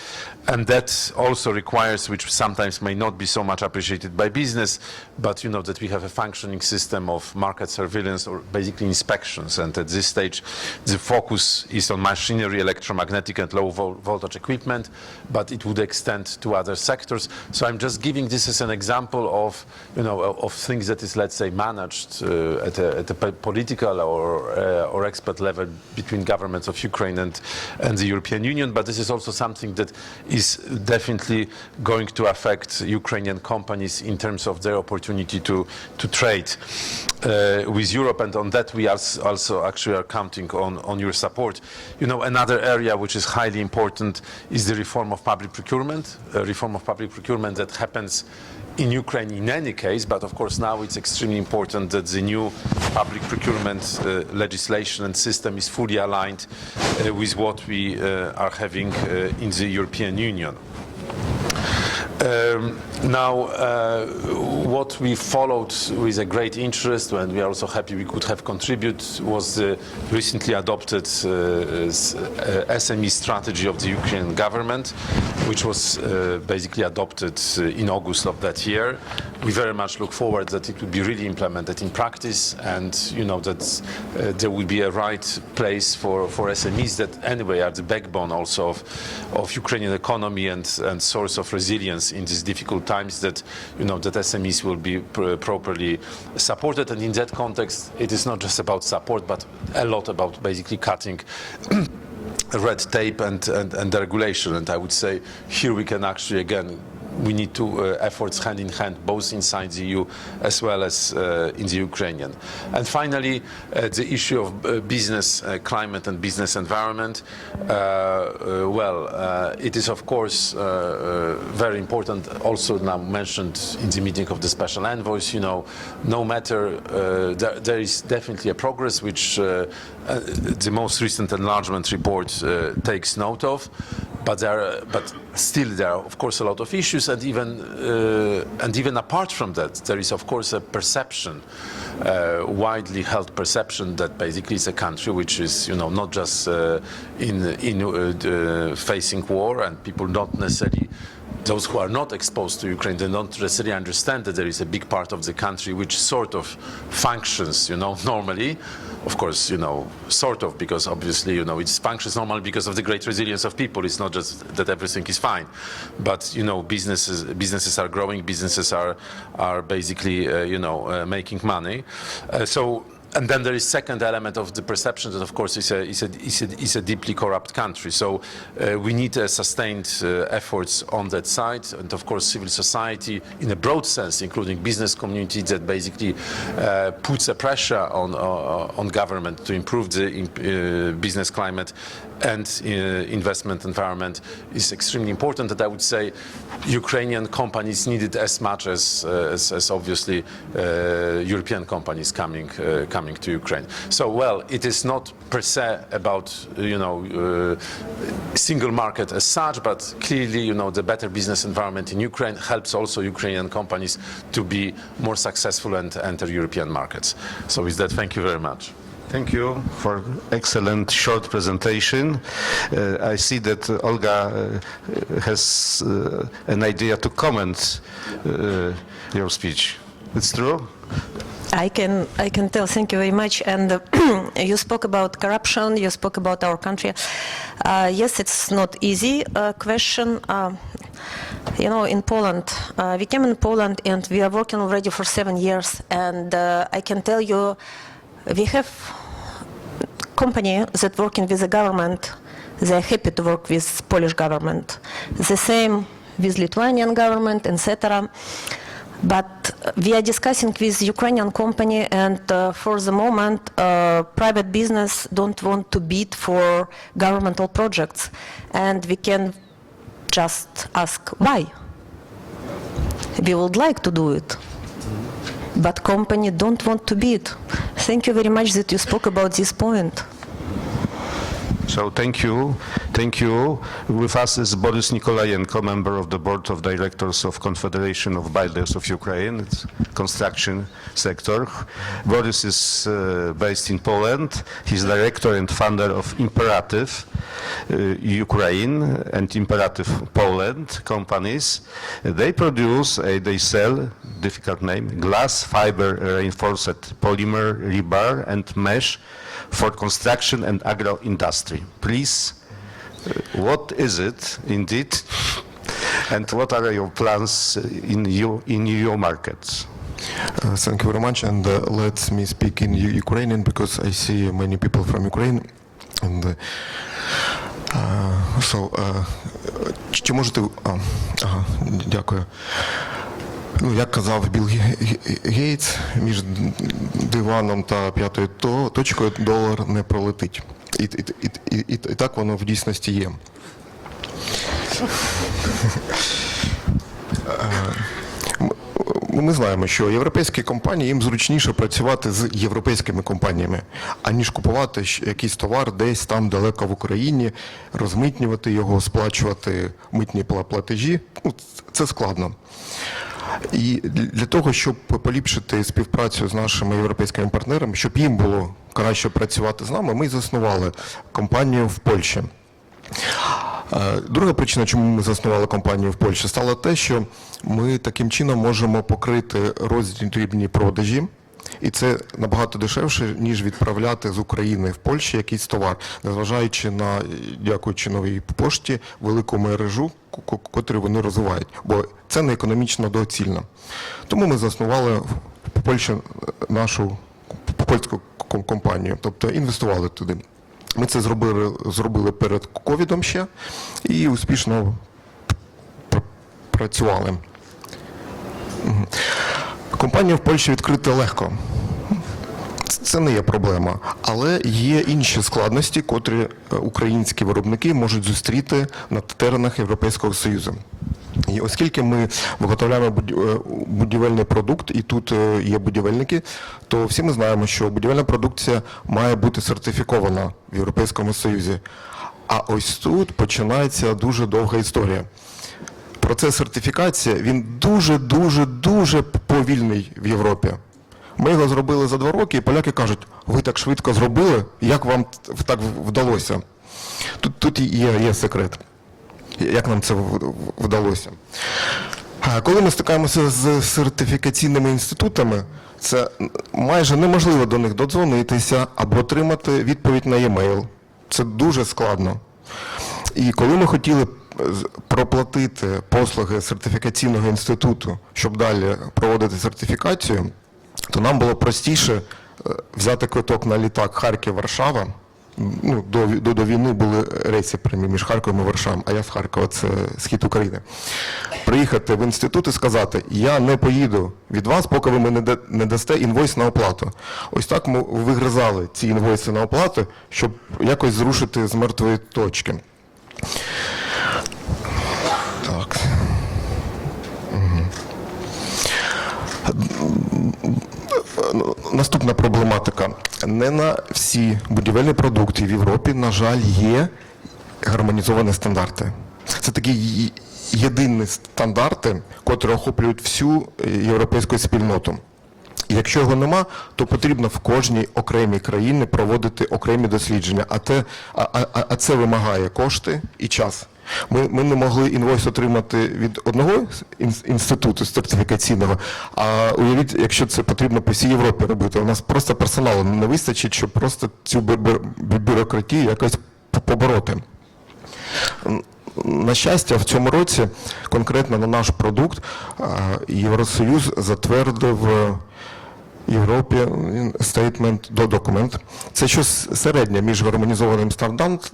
And that also requires, which sometimes may not be so much appreciated by business, but you know that we have a functioning system of market surveillance or basically inspections. And at this stage, the focus is on machinery, electromagnetic and low voltage equipment, but it would extend to other sectors. So I'm just giving this as an example of, you know, of things that is, let's say, managed at a political or expert level between governments of Ukraine and the European Union. But this is also something that is definitely going to affect Ukrainian companies in terms of their opportunity to trade with Europe, and on that we also actually are counting on your support. You know, another area which is highly important is the reform of public procurement, that happens in Ukraine in any case, but of course now it's extremely important that the new public procurement legislation and system is fully aligned with what we are having in the European Union. What we followed with a great interest, and we are also happy we could have contributed, was the recently adopted SME strategy of the Ukrainian government, which was basically adopted in August of that year. We very much look forward that it will be really implemented in practice, and you know that there will be a right place for SMEs that anyway are the backbone also of Ukrainian economy and source of resilience in these difficult times, that you know that SMEs will be properly supported. And in that context, it is not just about support, but a lot about basically cutting red tape and the regulation. And I would say here we can actually, again, we need to efforts hand in hand, both inside the EU as well as in the Ukrainian. And finally, the issue of business climate and business environment. It is of course very important, also now mentioned in the meeting of the special envoys. You know, no matter, there is definitely a progress which the most recent enlargement report takes note of. But still there are of course a lot of issues, and even apart from that, there is of course a perception, widely held perception, that basically it's a country which is, you know, not just facing war, and people not necessarily. Those who are not exposed to Ukraine, they don't necessarily understand that there is a big part of the country which sort of functions, you know, normally. Of course, you know, sort of, because obviously, you know, it functions normally because of the great resilience of people. It's not just that everything is fine, but you know, businesses are growing, businesses are basically, making money. And then there is second element of the perception that, of course, it's a deeply corrupt country. So we need sustained efforts on that side, and of course, civil society in a broad sense, including business community, that basically puts a pressure on government to improve the business climate and investment environment is extremely important. And I would say Ukrainian companies need it as much as obviously European companies coming to Ukraine. So, well, it is not per se about, single market as such, but clearly, the better business environment in Ukraine helps also Ukrainian companies to be more successful and enter European markets. So with that, thank you very much. Thank you for excellent short presentation. I see that Olga has an idea to comment your speech. It's true? I can tell. Thank you very much. And you spoke about corruption. You spoke about our country. Yes, it's not easy question. In Poland, we came in Poland and we are working already for 7 years. And I can tell you, we have company that working with the government. They're happy to work with Polish government. The same with Lithuanian government, etc. But we are discussing with Ukrainian company, and for the moment, private business don't want to bid for governmental projects, and we can just ask why. We would like to do it, but company don't want to bid. Thank you very much that you spoke about this point. So thank you. With us is Boris Nikolayenko, member of the board of directors of Confederation of Builders of Ukraine, it's construction sector. Boris is based in Poland. He's director and founder of Imperative Ukraine and Imperative Poland companies. They produce, they sell, difficult name, glass fiber reinforced polymer rebar and mesh for construction and agro industry. Please, what is it indeed, and what are your plans in your markets? Thank you very much, and let me speak in Ukrainian because I see many people from Ukraine. And чи можете... Дякую. Ну, як казав Білл Гейтс, між диваном та п'ятою точкою долар не пролетить. І так воно в дійсності є. Ми знаємо, що європейські компанії, їм зручніше працювати з європейськими компаніями, аніж купувати якийсь товар десь там далеко в Україні, розмитнювати його, сплачувати митні платежі. Ну, це складно. І для того, щоб поліпшити співпрацю з нашими європейськими партнерами, щоб їм було краще працювати з нами, ми заснували компанію в Польщі. Друга причина, чому ми заснували компанію в Польщі, стало те, що ми таким чином можемо покрити роздрібні продажі, і це набагато дешевше, ніж відправляти з України в Польщу якийсь товар, незважаючи на, дякуючи новій пошті, велику мережу, котру вони розвивають, бо це не економічно доцільно. Тому ми заснували в Польщі нашу польську компанію, тобто інвестували туди. Ми це зробили перед ковідом ще і успішно працювали. Компанію в Польщі відкрити легко. Це не є проблема. Але є інші складності, котрі українські виробники можуть зустріти на теренах Європейського Союзу. І оскільки ми виготовляємо будівельний продукт, і тут є будівельники, то всі ми знаємо, що будівельна продукція має бути сертифікована в Європейському Союзі. А ось тут починається дуже довга історія. Процес сертифікації, він дуже повільний в Європі. Ми його зробили за 2 роки, і поляки кажуть, ви так швидко зробили, як вам так вдалося? Тут є секрет. Як нам це вдалося? Коли ми стикаємося з сертифікаційними інститутами, це майже неможливо до них додзвонитися або отримати відповідь на e-mail. Це дуже складно. І коли ми хотіли проплатити послуги сертифікаційного інституту, щоб далі проводити сертифікацію, то нам було простіше взяти квиток на літак Харків-Варшава. Ну, до війни були рейси прямі між Харковом і Варшавою, а я з Харкова, це схід України. Приїхати в інститут і сказати, я не поїду від вас, поки ви мені не дасте інвойс на оплату. Ось так ми вигризали ці інвойси на оплату, щоб якось зрушити з мертвої точки. Так. Наступна проблематика. Не на всі будівельні продукти в Європі, на жаль, є гармонізовані стандарти. Це такі єдині стандарти, котрі охоплюють всю європейську спільноту. І якщо його нема, то потрібно в кожній окремій країні проводити окремі дослідження, а це вимагає кошти і час. Ми не могли інвойс отримати від одного інституту сертифікаційного, а уявіть, якщо це потрібно по всій Європі робити. У нас просто персоналу не вистачить, щоб просто цю бюрократію якось побороти. На щастя, в цьому році конкретно на наш продукт Євросоюз затвердив Європі документ. Це щось середнє між гармонізованим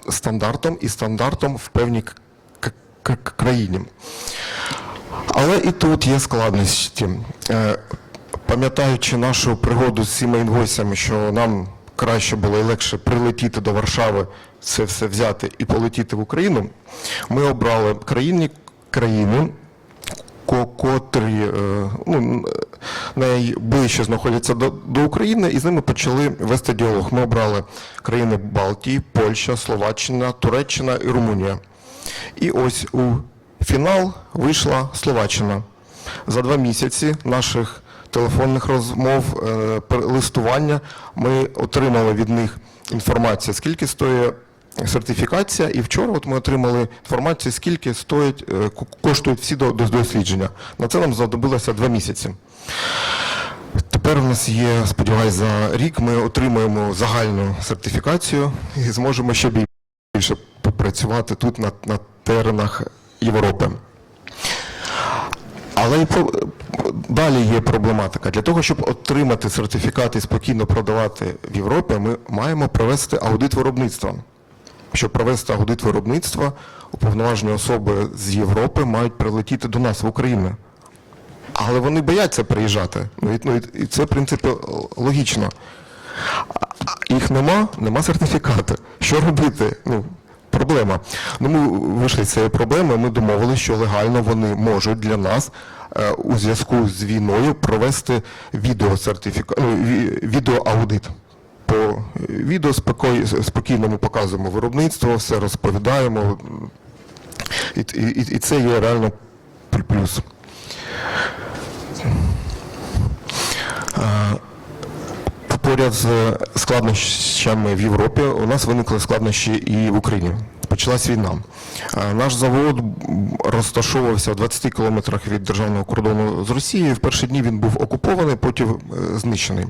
стандартом і стандартом в певній країні. Але і тут є складності. Пам'ятаючи нашу пригоду з цими інвойсами, що нам краще було і легше прилетіти до Варшави, це все взяти і полетіти в Україну, ми обрали країни, котрі найближче знаходяться до України, і з ними почали вести діалог. Ми обрали країни Балтії, Польща, Словаччина, Туреччина і Румунія. І ось у фінал вийшла Словаччина. За 2 місяці наших телефонних розмов, листування ми отримали від них інформацію, скільки стоїть сертифікація, і вчора от ми отримали інформацію, скільки коштують всі дослідження. На це нам знадобилося 2 місяці. Тепер у нас є, сподіваюся, за рік ми отримаємо загальну сертифікацію і зможемо ще більше попрацювати тут на теренах Європи. Але далі є проблематика. Для того, щоб отримати сертифікат і спокійно продавати в Європі, ми маємо провести аудит виробництва. Щоб провести аудит виробництва, уповноважені особи з Європи мають прилетіти до нас в Україну. Але вони бояться приїжджати. І це, в принципі, логічно. Їх нема сертифікату. Що робити? Проблема. Ми вийшли з цієї проблеми, ми домовилися, що легально вони можуть для нас у зв'язку з війною провести відеоаудит. По відео спокійно ми показуємо виробництво, все розповідаємо, і це є реально плюс. Поряд з складнощами в Європі у нас виникли складнощі і в Україні. Почалась війна. Наш завод розташовувався в 20 кілометрах від державного кордону з Росією. В перші дні він був окупований, потім знищений.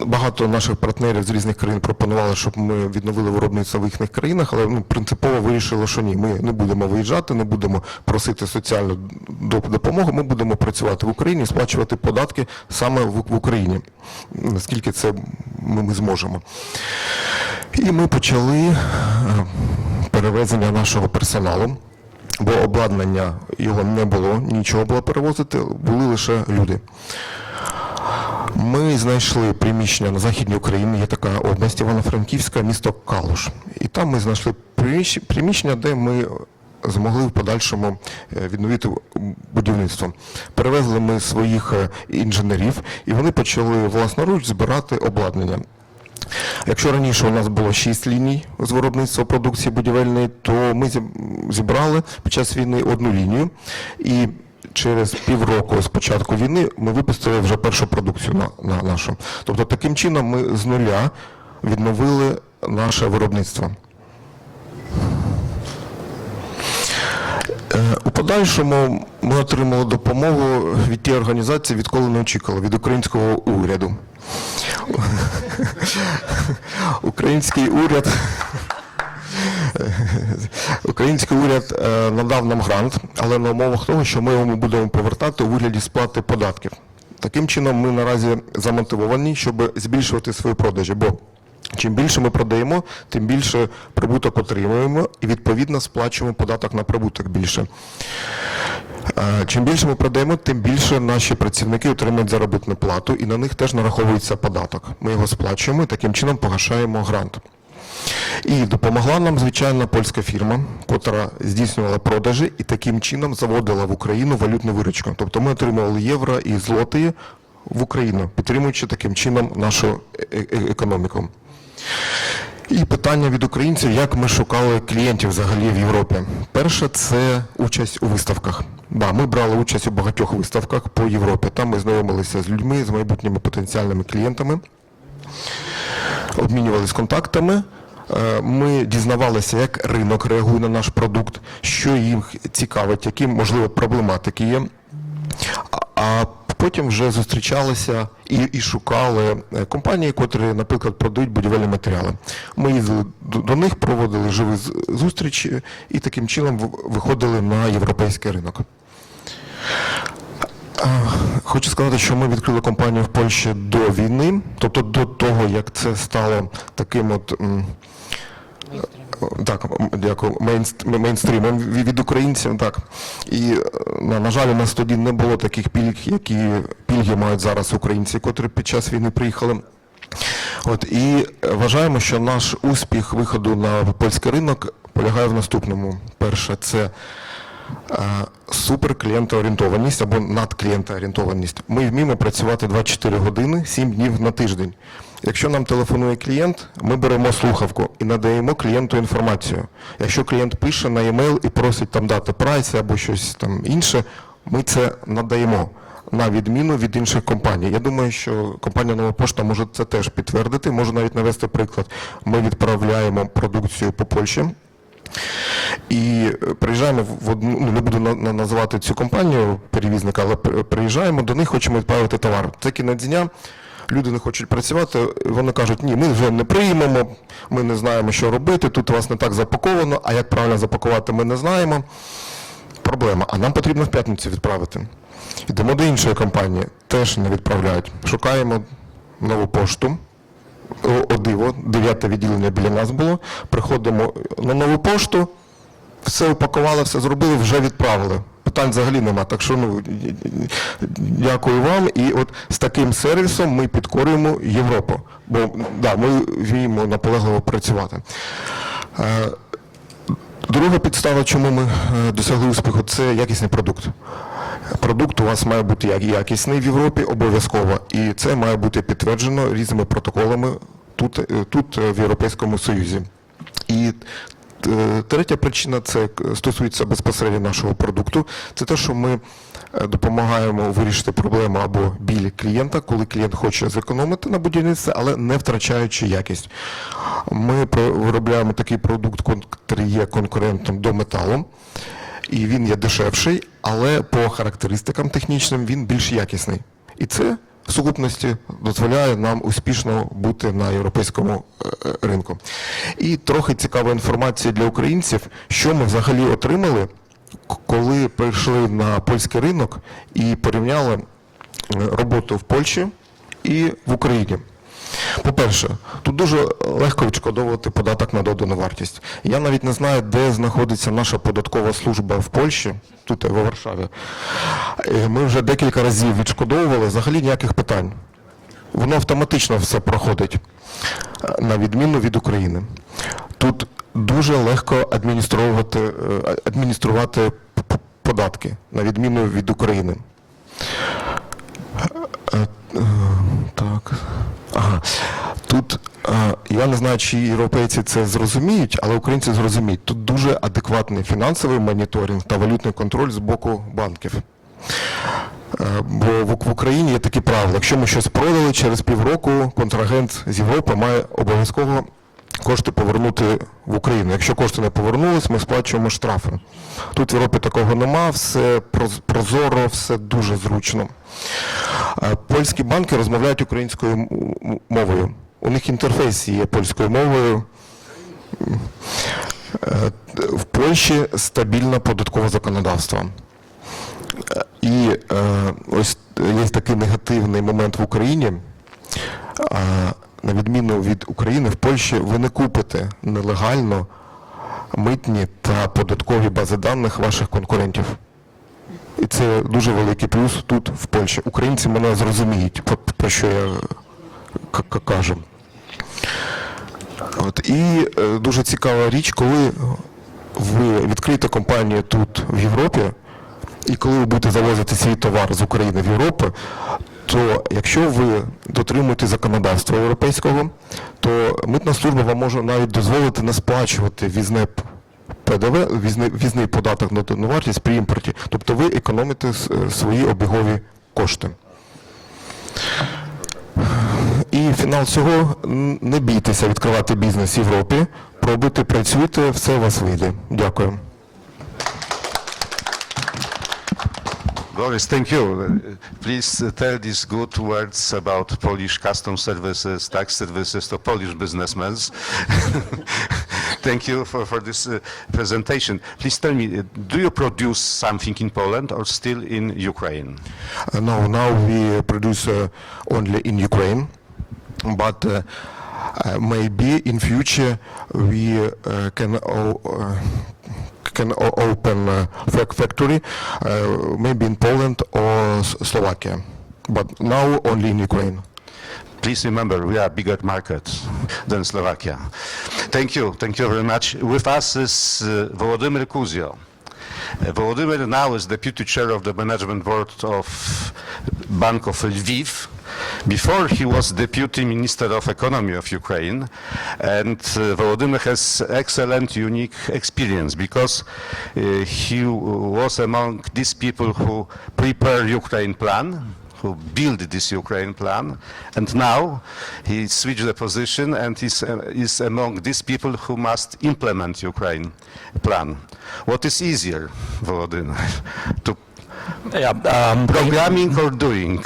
Багато наших партнерів з різних країн пропонували, щоб ми відновили виробництво в їхніх країнах, але принципово вирішили, що ні, ми не будемо виїжджати, не будемо просити соціальну допомогу, ми будемо працювати в Україні, сплачувати податки саме в Україні, наскільки це ми зможемо. І ми почали перевезення нашого персоналу, бо обладнання його не було, нічого було перевозити, були лише люди. Ми знайшли приміщення на Західній Україні, є така область Івано-Франківська, місто Калуш. І там ми знайшли приміщення, де ми змогли в подальшому відновити будівництво. Перевезли ми своїх інженерів, і вони почали власноруч збирати обладнання. Якщо раніше у нас було 6 ліній з виробництва продукції будівельної, то ми зібрали під час війни 1 лінію, і через півроку з початку війни ми випустили вже першу продукцію нашу. Тобто таким чином ми з нуля відновили наше виробництво. У подальшому ми отримали допомогу від тієї організації, відколи не очікували, від українського уряду. Український уряд надав нам грант, але на умовах того, що ми його будемо повертати у вигляді сплати податків. Таким чином ми наразі замотивовані, щоб збільшувати свої продажі, бо чим більше ми продаємо, тим більше прибуток отримуємо і відповідно сплачуємо податок на прибуток більше. Чим більше ми продаємо, тим більше наші працівники отримують заробітну плату і на них теж нараховується податок. Ми його сплачуємо і таким чином погашаємо грант. І допомогла нам, звичайно, польська фірма, котра здійснювала продажі і таким чином заводила в Україну валютну виручку. Тобто ми отримували євро і злоти в Україну, підтримуючи таким чином нашу економіку. І питання від українців, як ми шукали клієнтів взагалі в Європі. Перше – це участь у виставках. Ми брали участь у багатьох виставках по Європі. Там ми знайомилися з людьми, з майбутніми потенціальними клієнтами, обмінювалися контактами. Ми дізнавалися, як ринок реагує на наш продукт, що їх цікавить, які, можливо, проблематики є. А потім вже зустрічалися і шукали компанії, котрі, наприклад, продають будівельні матеріали. Ми їздили до них, проводили живі зустрічі і таким чином виходили на європейський ринок. Хочу сказати, що ми відкрили компанію в Польщі до війни, тобто до того, як це стало таким от мейнстрімом від українців. Так. І, на жаль, у нас тоді не було таких пільг, які пільги мають зараз українці, котрі під час війни приїхали. І вважаємо, що наш успіх виходу на польський ринок полягає в наступному. Перше – це суперклієнтоорієнтованість або надклієнтоорієнтованість. Ми вміємо працювати 24 години, 7 днів на тиждень. Якщо нам телефонує клієнт, ми беремо слухавку і надаємо клієнту інформацію. Якщо клієнт пише на e-mail і просить там дати прайс або щось там інше, ми це надаємо, на відміну від інших компаній. Я думаю, що компанія «Нова пошта» може це теж підтвердити. Можу навіть навести приклад. Ми відправляємо продукцію по Польщі і приїжджаємо в одну, не буду називати цю компанію перевізника, але приїжджаємо до них, хочемо відправити товар. Це кінець дня. Люди не хочуть працювати, вони кажуть, ні, ми вже не приймемо, ми не знаємо, що робити, тут у вас не так запаковано, а як правильно запакувати, ми не знаємо. Проблема. А нам потрібно в п'ятницю відправити. Йдемо до іншої компанії, теж не відправляють. Шукаємо нову пошту. О диво, 9 відділення біля нас було. Приходимо на нову пошту, все упакували, все зробили, вже відправили. Питань взагалі нема, так що дякую вам. І от з таким сервісом ми підкорюємо Європу. Бо да, ми вміємо наполегливо працювати. Друга підстава, чому ми досягли успіху, це якісний продукт. Продукт у вас має бути якісний в Європі, обов'язково. І це має бути підтверджено різними протоколами тут в Європейському Союзі. І третя причина, це стосується безпосередньо нашого продукту, це те, що ми допомагаємо вирішити проблему або біль клієнта, коли клієнт хоче зекономити на будівництві, але не втрачаючи якість. Ми виробляємо такий продукт, який є конкурентом до металу, і він є дешевший, але по характеристикам технічним він більш якісний. І це в сукупності дозволяє нам успішно бути на європейському ринку. І трохи цікава інформація для українців, що ми взагалі отримали, коли прийшли на польський ринок і порівняли роботу в Польщі і в Україні. По-перше, тут дуже легко відшкодовувати податок на додану вартість. Я навіть не знаю, де знаходиться наша податкова служба в Польщі, тут, в Варшаві. Ми вже декілька разів відшкодовували, взагалі ніяких питань. Воно автоматично все проходить, на відміну від України. Тут дуже легко адмініструвати податки, на відміну від України. Так. Ага. Тут, я не знаю, чи європейці це зрозуміють, але українці зрозуміють. Тут дуже адекватний фінансовий моніторинг та валютний контроль з боку банків. Бо в Україні є такі правила. Якщо ми щось продали, через півроку контрагент з Європи має обов'язково кошти повернути в Україну. Якщо кошти не повернулись, ми сплачуємо штрафи. Тут в Європі такого нема, все прозоро, все дуже зручно. Польські банки розмовляють українською мовою. У них інтерфейс є польською мовою. В Польщі стабільне податкове законодавство. І ось є такий негативний момент в Україні. На відміну від України, в Польщі ви не купите нелегально митні та податкові бази даних ваших конкурентів. І це дуже великий плюс тут, в Польщі. Українці мене зрозуміють, про що я кажу. От. І дуже цікава річ, коли ви відкриєте компанію тут, в Європі, і коли ви будете завозити свій товар з України в Європу, то якщо ви дотримуєте законодавства європейського, то митна служба вам може навіть дозволити не сплачувати ввізне ПДВ, ввізний податок на додану вартість при імпорті. Тобто ви економите свої обігові кошти. І фінал цього: не бійтеся відкривати бізнес в Європі, пробуйте, працюйте, все у вас вийде. Дякую. Boris, thank you. Please tell these good words about Polish custom services, tax services to Polish businessmen. Thank you for this presentation. Please tell me, do you produce something in Poland or still in Ukraine? No, now we produce only in Ukraine, but maybe in future we can open factory, maybe in Poland or Slovakia, but now only in Ukraine. Please remember, we are a bigger market than Slovakia. Thank you very much. With us is Volodymyr Kuzio. Volodymyr now is deputy chair of the management board of Bank of Lviv. Before he was deputy minister of economy of Ukraine, and Volodymyr has excellent, unique experience because he was among these people who prepare Ukraine plan, who build this Ukraine plan, and now he switched the position and is among these people who must implement Ukraine plan. What is easier, Volodymyr, to programming or doing?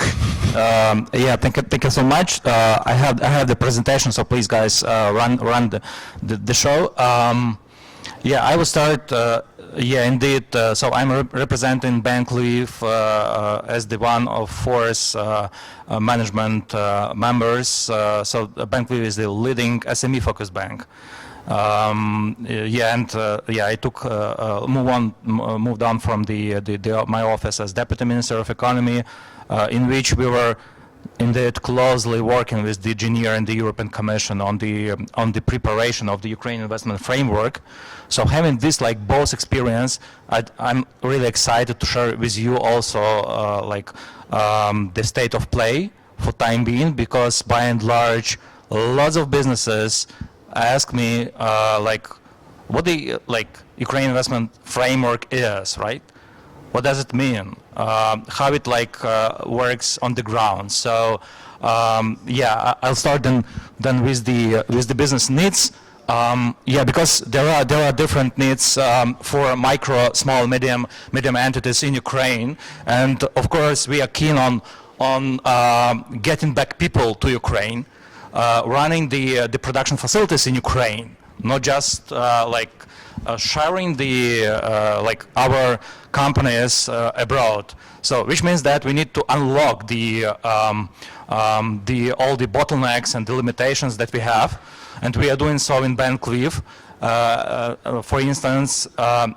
Yeah, thank you so much. I have the presentation, so please, guys, run the show. Yeah, I will start. Yeah, indeed. So I'm representing Bank Lviv as the one of four management members. So Bank Lviv is the leading SME-focused bank. Yeah, and yeah, I took moved on from my office as Deputy Minister of Economy, in which we were indeed closely working with the engineer and the European Commission on the preparation of the Ukraine investment framework. So having this both experience, I'm really excited to share with you also the state of play for time being, because by and large, lots of businesses ask me what the Ukraine investment framework is, right? What does it mean? How it works on the ground? So yeah, I'll start then with the business needs. Yeah, because there are different needs for micro, small, medium entities in Ukraine, and of course we are keen on getting back people to Ukraine, running the production facilities in Ukraine, not just sharing the our companies abroad. So, which means that we need to unlock all the bottlenecks and the limitations that we have, and we are doing so in Bank Lviv. For instance,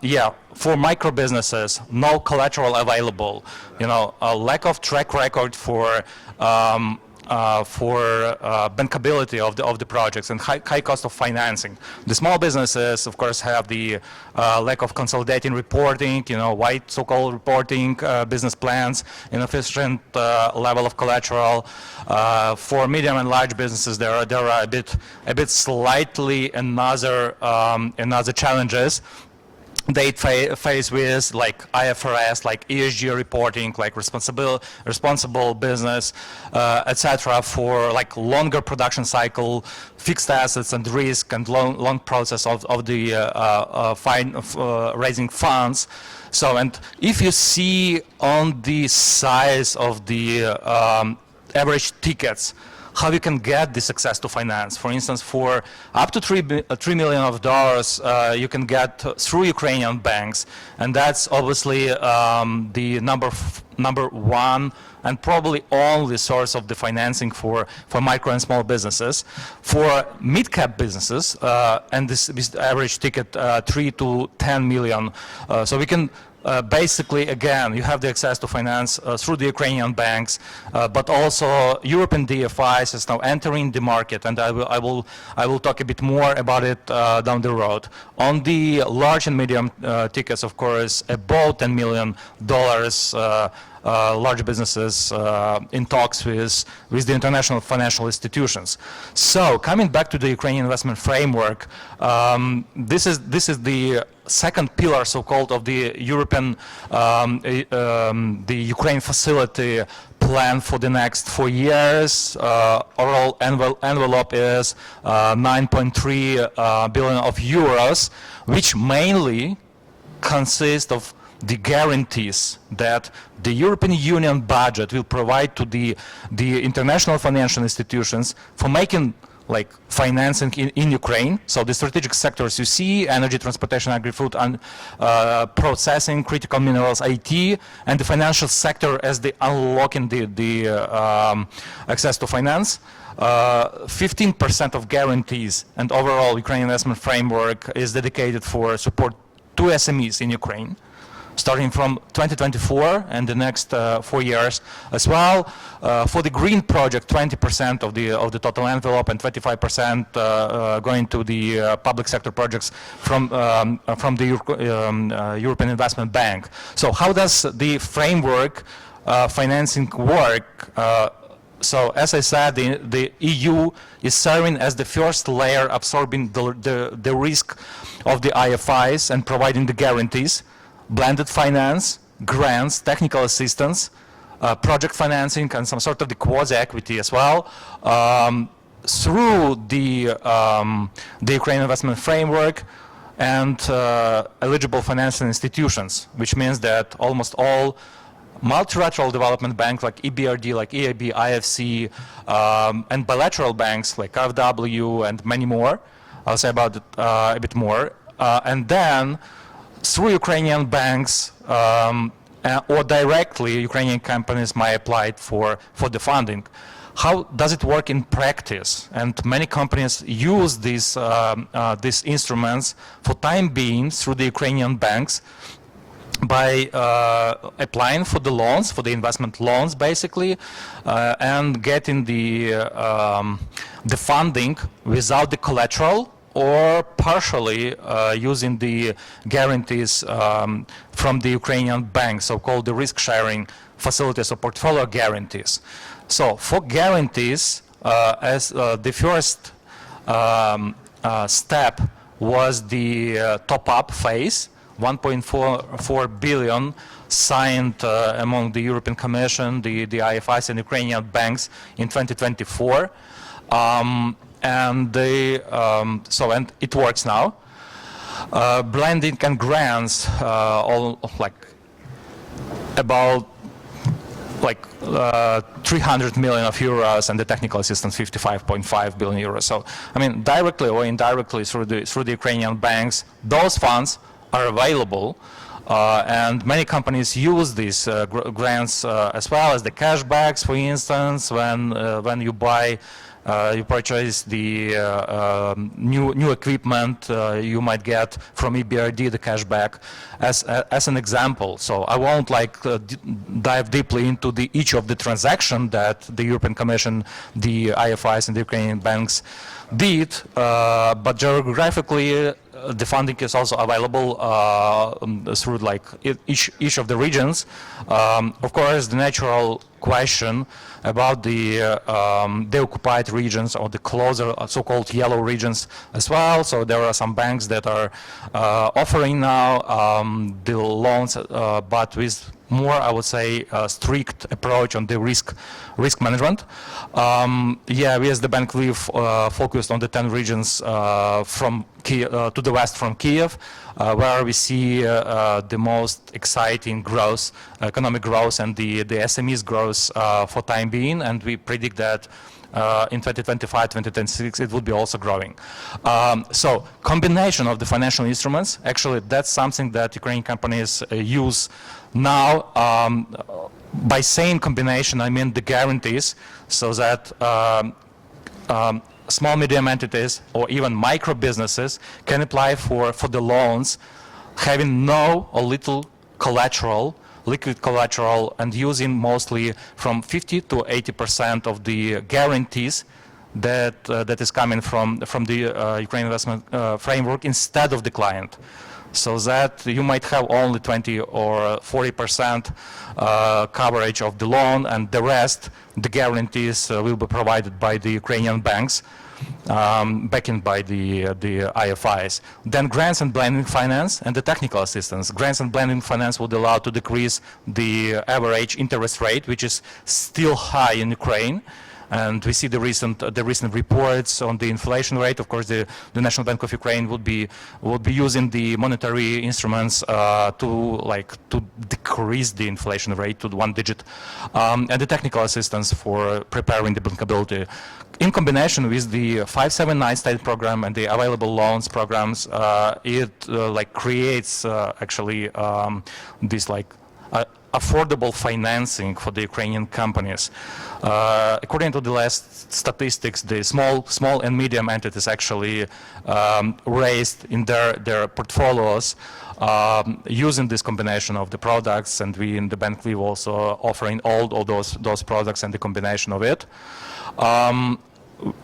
yeah, for micro businesses, no collateral available. You know, a lack of track record for bankability of the projects and high cost of financing. The small businesses, of course, have the lack of consolidating reporting, white so-called reporting, business plans, inefficient level of collateral. For medium and large businesses, there are a bit slightly another challenges they face with, IFRS, ESG reporting, responsible business, etc. For longer production cycle, fixed assets and risk, and long process of the raising funds. So, and if you see on the size of the average tickets, how you can get this access to finance. For instance, for up to $3 million, you can get through Ukrainian banks, and that's obviously the number one and probably only source of the financing for micro and small businesses. For mid-cap businesses, and this average ticket 3 to 10 million, so we can basically, again, you have the access to finance through the Ukrainian banks, but also European DFIs is now entering the market, and I will talk a bit more about it down the road. On the large and medium tickets, of course, above $10 million, large businesses in talks with the international financial institutions. So, coming back to the Ukrainian investment framework, this is the second pillar, so-called, of the European, the Ukraine facility plan for the next 4 years. Overall envelope is 9.3 billion of euros, which mainly consists of the guarantees that the European Union budget will provide to the international financial institutions for making financing in Ukraine. So the strategic sectors you see: energy, transportation, agri-food, and processing, critical minerals, IT, and the financial sector as the unlocking the access to finance. 15% of guarantees and overall Ukrainian investment framework is dedicated for support to SMEs in Ukraine. starting from 2024 and the next 4 years as well. For the green project, 20% of the total envelope and 25% going to the public sector projects from the European Investment Bank. So how does the framework financing work? So as I said, the EU is serving as the first layer, absorbing the risk of the IFIs and providing the guarantees, blended finance, grants, technical assistance, project financing, and some sort of the quasi-equity as well, through the Ukrainian investment framework and eligible financial institutions, which means that almost all multilateral development banks like EBRD, like EIB, IFC, and bilateral banks like RFW and many more. I'll say about it a bit more. And then through Ukrainian banks or directly, Ukrainian companies might apply for the funding. How does it work in practice? And many companies use these instruments for time being through the Ukrainian banks by applying for the loans, for the investment loans basically, and getting the funding without the collateral or partially using the guarantees from the Ukrainian banks, so-called the risk-sharing facilities or portfolio guarantees. So for guarantees, as the first step was the top-up phase, 1.4 billion signed among the European Commission, the IFIs and Ukrainian banks in 2024. And it works now. Blending and grants, all like about 300 million of euros, and the technical assistance 55.5 billion euros. So I mean, directly or indirectly through the Ukrainian banks, those funds are available, and many companies use these grants as well as the cashbacks. For instance, when you buy, you purchase the new equipment, you might get from EBRD the cashback as an example. So I won't dive deeply into each of the transactions that the European Commission, the IFIs and the Ukrainian banks did, but geographically the funding is also available through each of the regions. Of course, the natural question about the occupied regions or the closer so-called yellow regions as well. So there are some banks that are offering now the loans, but with more, I would say, strict approach on the risk management. We as the bank, we've focused on the 10 regions from Kiev, to the west from Kiev, where we see the most exciting growth, economic growth, and the SMEs growth for time being, and we predict that in 2025, 2026, it will be also growing. So combination of the financial instruments, actually that's something that Ukrainian companies use now. By saying combination, I mean the guarantees, so that small, medium entities or even micro businesses can apply for the loans having no or little collateral, liquid collateral, and using mostly from 50 to 80% of the guarantees that is coming from the Ukrainian investment framework instead of the client. So that you might have only 20 or 40% coverage of the loan, and the rest, the guarantees will be provided by the Ukrainian banks, backed by the IFIs. Then grants and blending finance and the technical assistance. Grants and blending finance would allow to decrease the average interest rate, which is still high in Ukraine. And we see the recent reports on the inflation rate. Of course, the National Bank of Ukraine would be using the monetary instruments to decrease the inflation rate to 1 digit, and the technical assistance for preparing the bankability. In combination with the 579 state program and the available loans programs, it creates actually this affordable financing for the Ukrainian companies. According to the last statistics, the small and medium entities actually raised in their portfolios using this combination of the products, and we in the bank we also offering all those products and the combination of it.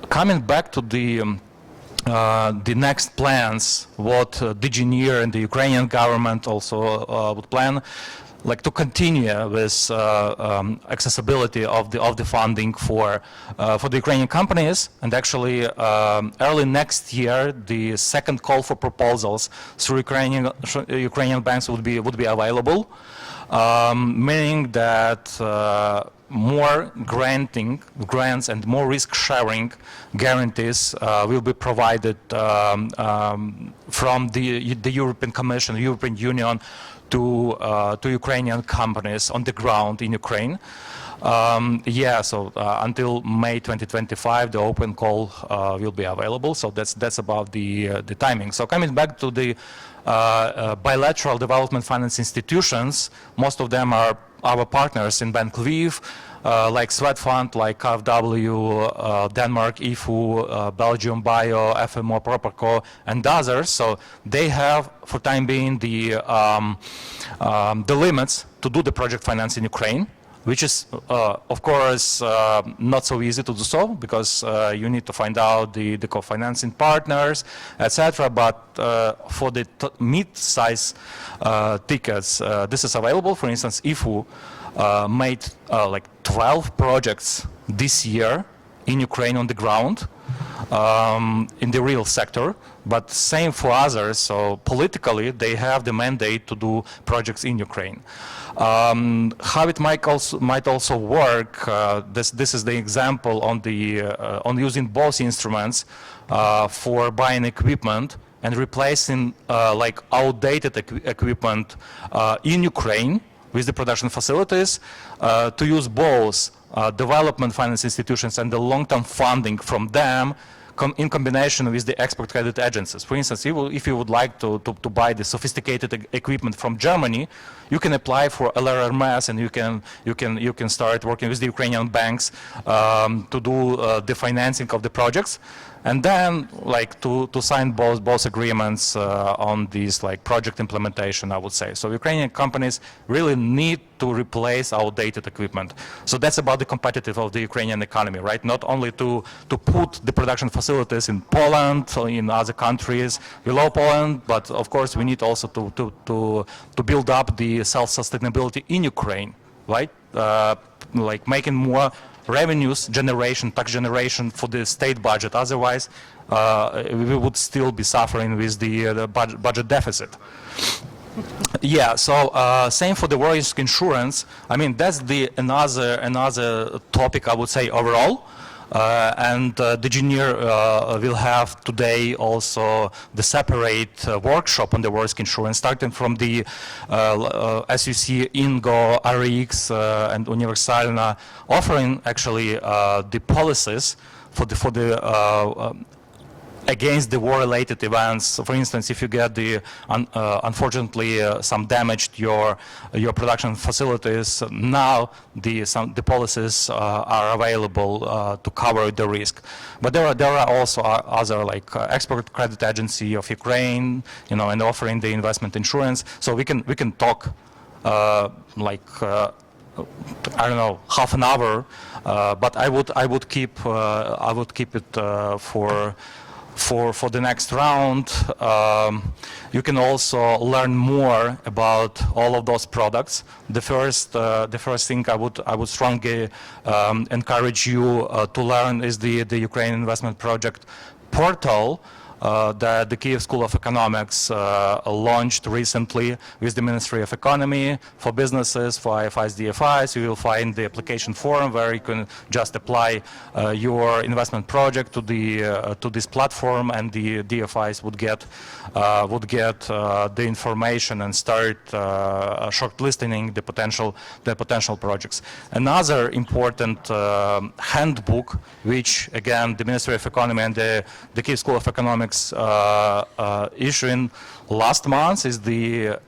Coming back to the next plans, what DG NIR and the Ukrainian government also would plan, like to continue with accessibility of the funding for the Ukrainian companies, and actually early next year the second call for proposals through Ukrainian banks would be available, meaning that more grants and more risk sharing guarantees will be provided from the European Commission, the European Union, to Ukrainian companies on the ground in Ukraine. So until May 2025, the open call will be available. So that's about the timing. So coming back to the bilateral development finance institutions, most of them are our partners in Bank Lviv, like Swedfund, like KfW, Denmark, IFU, Belgium Bio, FMO, Properco, and others. So they have, for time being, the limits to do the project finance in Ukraine, which is, of course, not so easy to do so, because you need to find out the co-financing partners, etc. But for the mid-size tickets, this is available. For instance, IFU made like 12 projects this year in Ukraine on the ground, in the real sector, but same for others. So politically, they have the mandate to do projects in Ukraine. How it might also work, this is the example on using both instruments for buying equipment and replacing like outdated equipment in Ukraine with the production facilities, to use both development finance institutions and the long-term funding from them in combination with the export credit agencies. For instance, if you would like to buy the sophisticated equipment from Germany, you can apply for LRMS, and you can start working with the Ukrainian banks to do the financing of the projects, and then like to sign both agreements on these like project implementation, I would say. So Ukrainian companies really need to replace outdated equipment. So that's about the competitive of the Ukrainian economy, right? Not only to put the production facilities in Poland or in other countries below Poland, but of course we need also to build up the self-sustainability in Ukraine, right? Like making more revenues generation, tax generation for the state budget. Otherwise, we would still be suffering with the budget deficit. Yeah, so same for the war risk insurance. I mean, that's another topic, I would say, overall. And DG NIR will have today also the separate workshop on the war risk insurance, starting from the, as you see, INGO, RX, and Universalna, offering actually the policies for the against the war-related events. So for instance, if you get the unfortunately some damage to your production facilities, now the policies are available to cover the risk. But there are also other like Export Credit Agency of Ukraine, and offering the investment insurance. So we can talk like I don't know, half an hour, but I would keep it for the next round. You can also learn more about all of those products. The first thing I would strongly encourage you to learn is the Ukraine Investment Project portal that the Kyiv School of Economics launched recently with the Ministry of Economy for businesses, for IFIs, DFIs. You will find the application form where you can just apply your investment project to this platform, and the DFIs would get the information and start shortlisting the potential projects. Another important handbook, which again the Ministry of Economy and the Kyiv School of Economics issuing last month, is the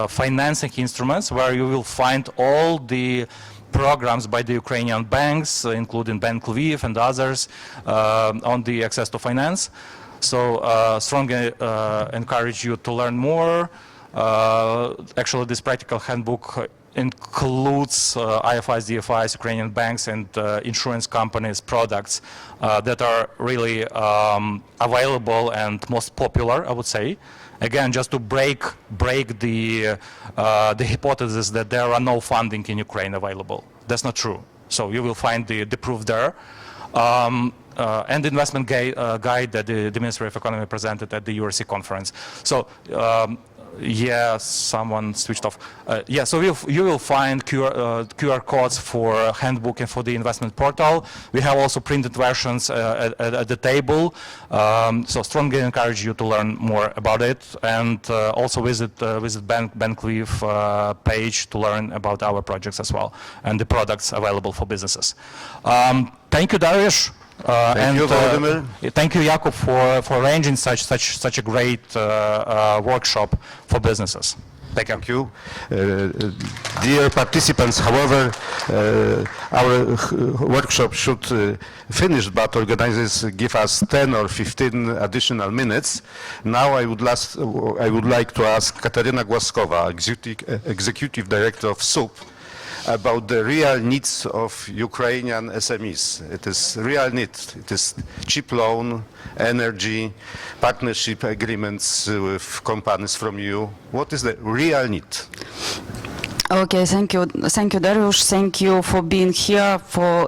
financing instruments where you will find all the programs by the Ukrainian banks, including Bank Lviv and others, on the access to finance. So strongly encourage you to learn more. Actually, this practical handbook includes IFIs, DFIs, Ukrainian banks, and insurance companies' products that are really available and most popular, I would say. Again, just to break the hypothesis that there are no funding in Ukraine available. That's not true. So you will find the proof there. And the investment guide that the Ministry of Economy presented at the URC conference. So yeah, someone switched off. Yeah, so you will find QR codes for handbook and for the investment portal. We have also printed versions at the table. So strongly encourage you to learn more about it, and also visit Bank Lviv page to learn about our projects as well and the products available for businesses. Thank you, Dariusz. Thank you, Vladimir. Thank you, Jakub, for arranging such a great workshop for businesses. Thank you. Dear participants, however, our workshop should finish, but organizers give us 10 or 15 additional minutes. Now I would like to ask Katarzyna Głaskowa, Executive Director of SUP, about the real needs of Ukrainian SMEs. It is real need. It is cheap loan, energy, partnership agreements with companies from EU. What is the real need? Okay, thank you, Dariusz. Thank you for being here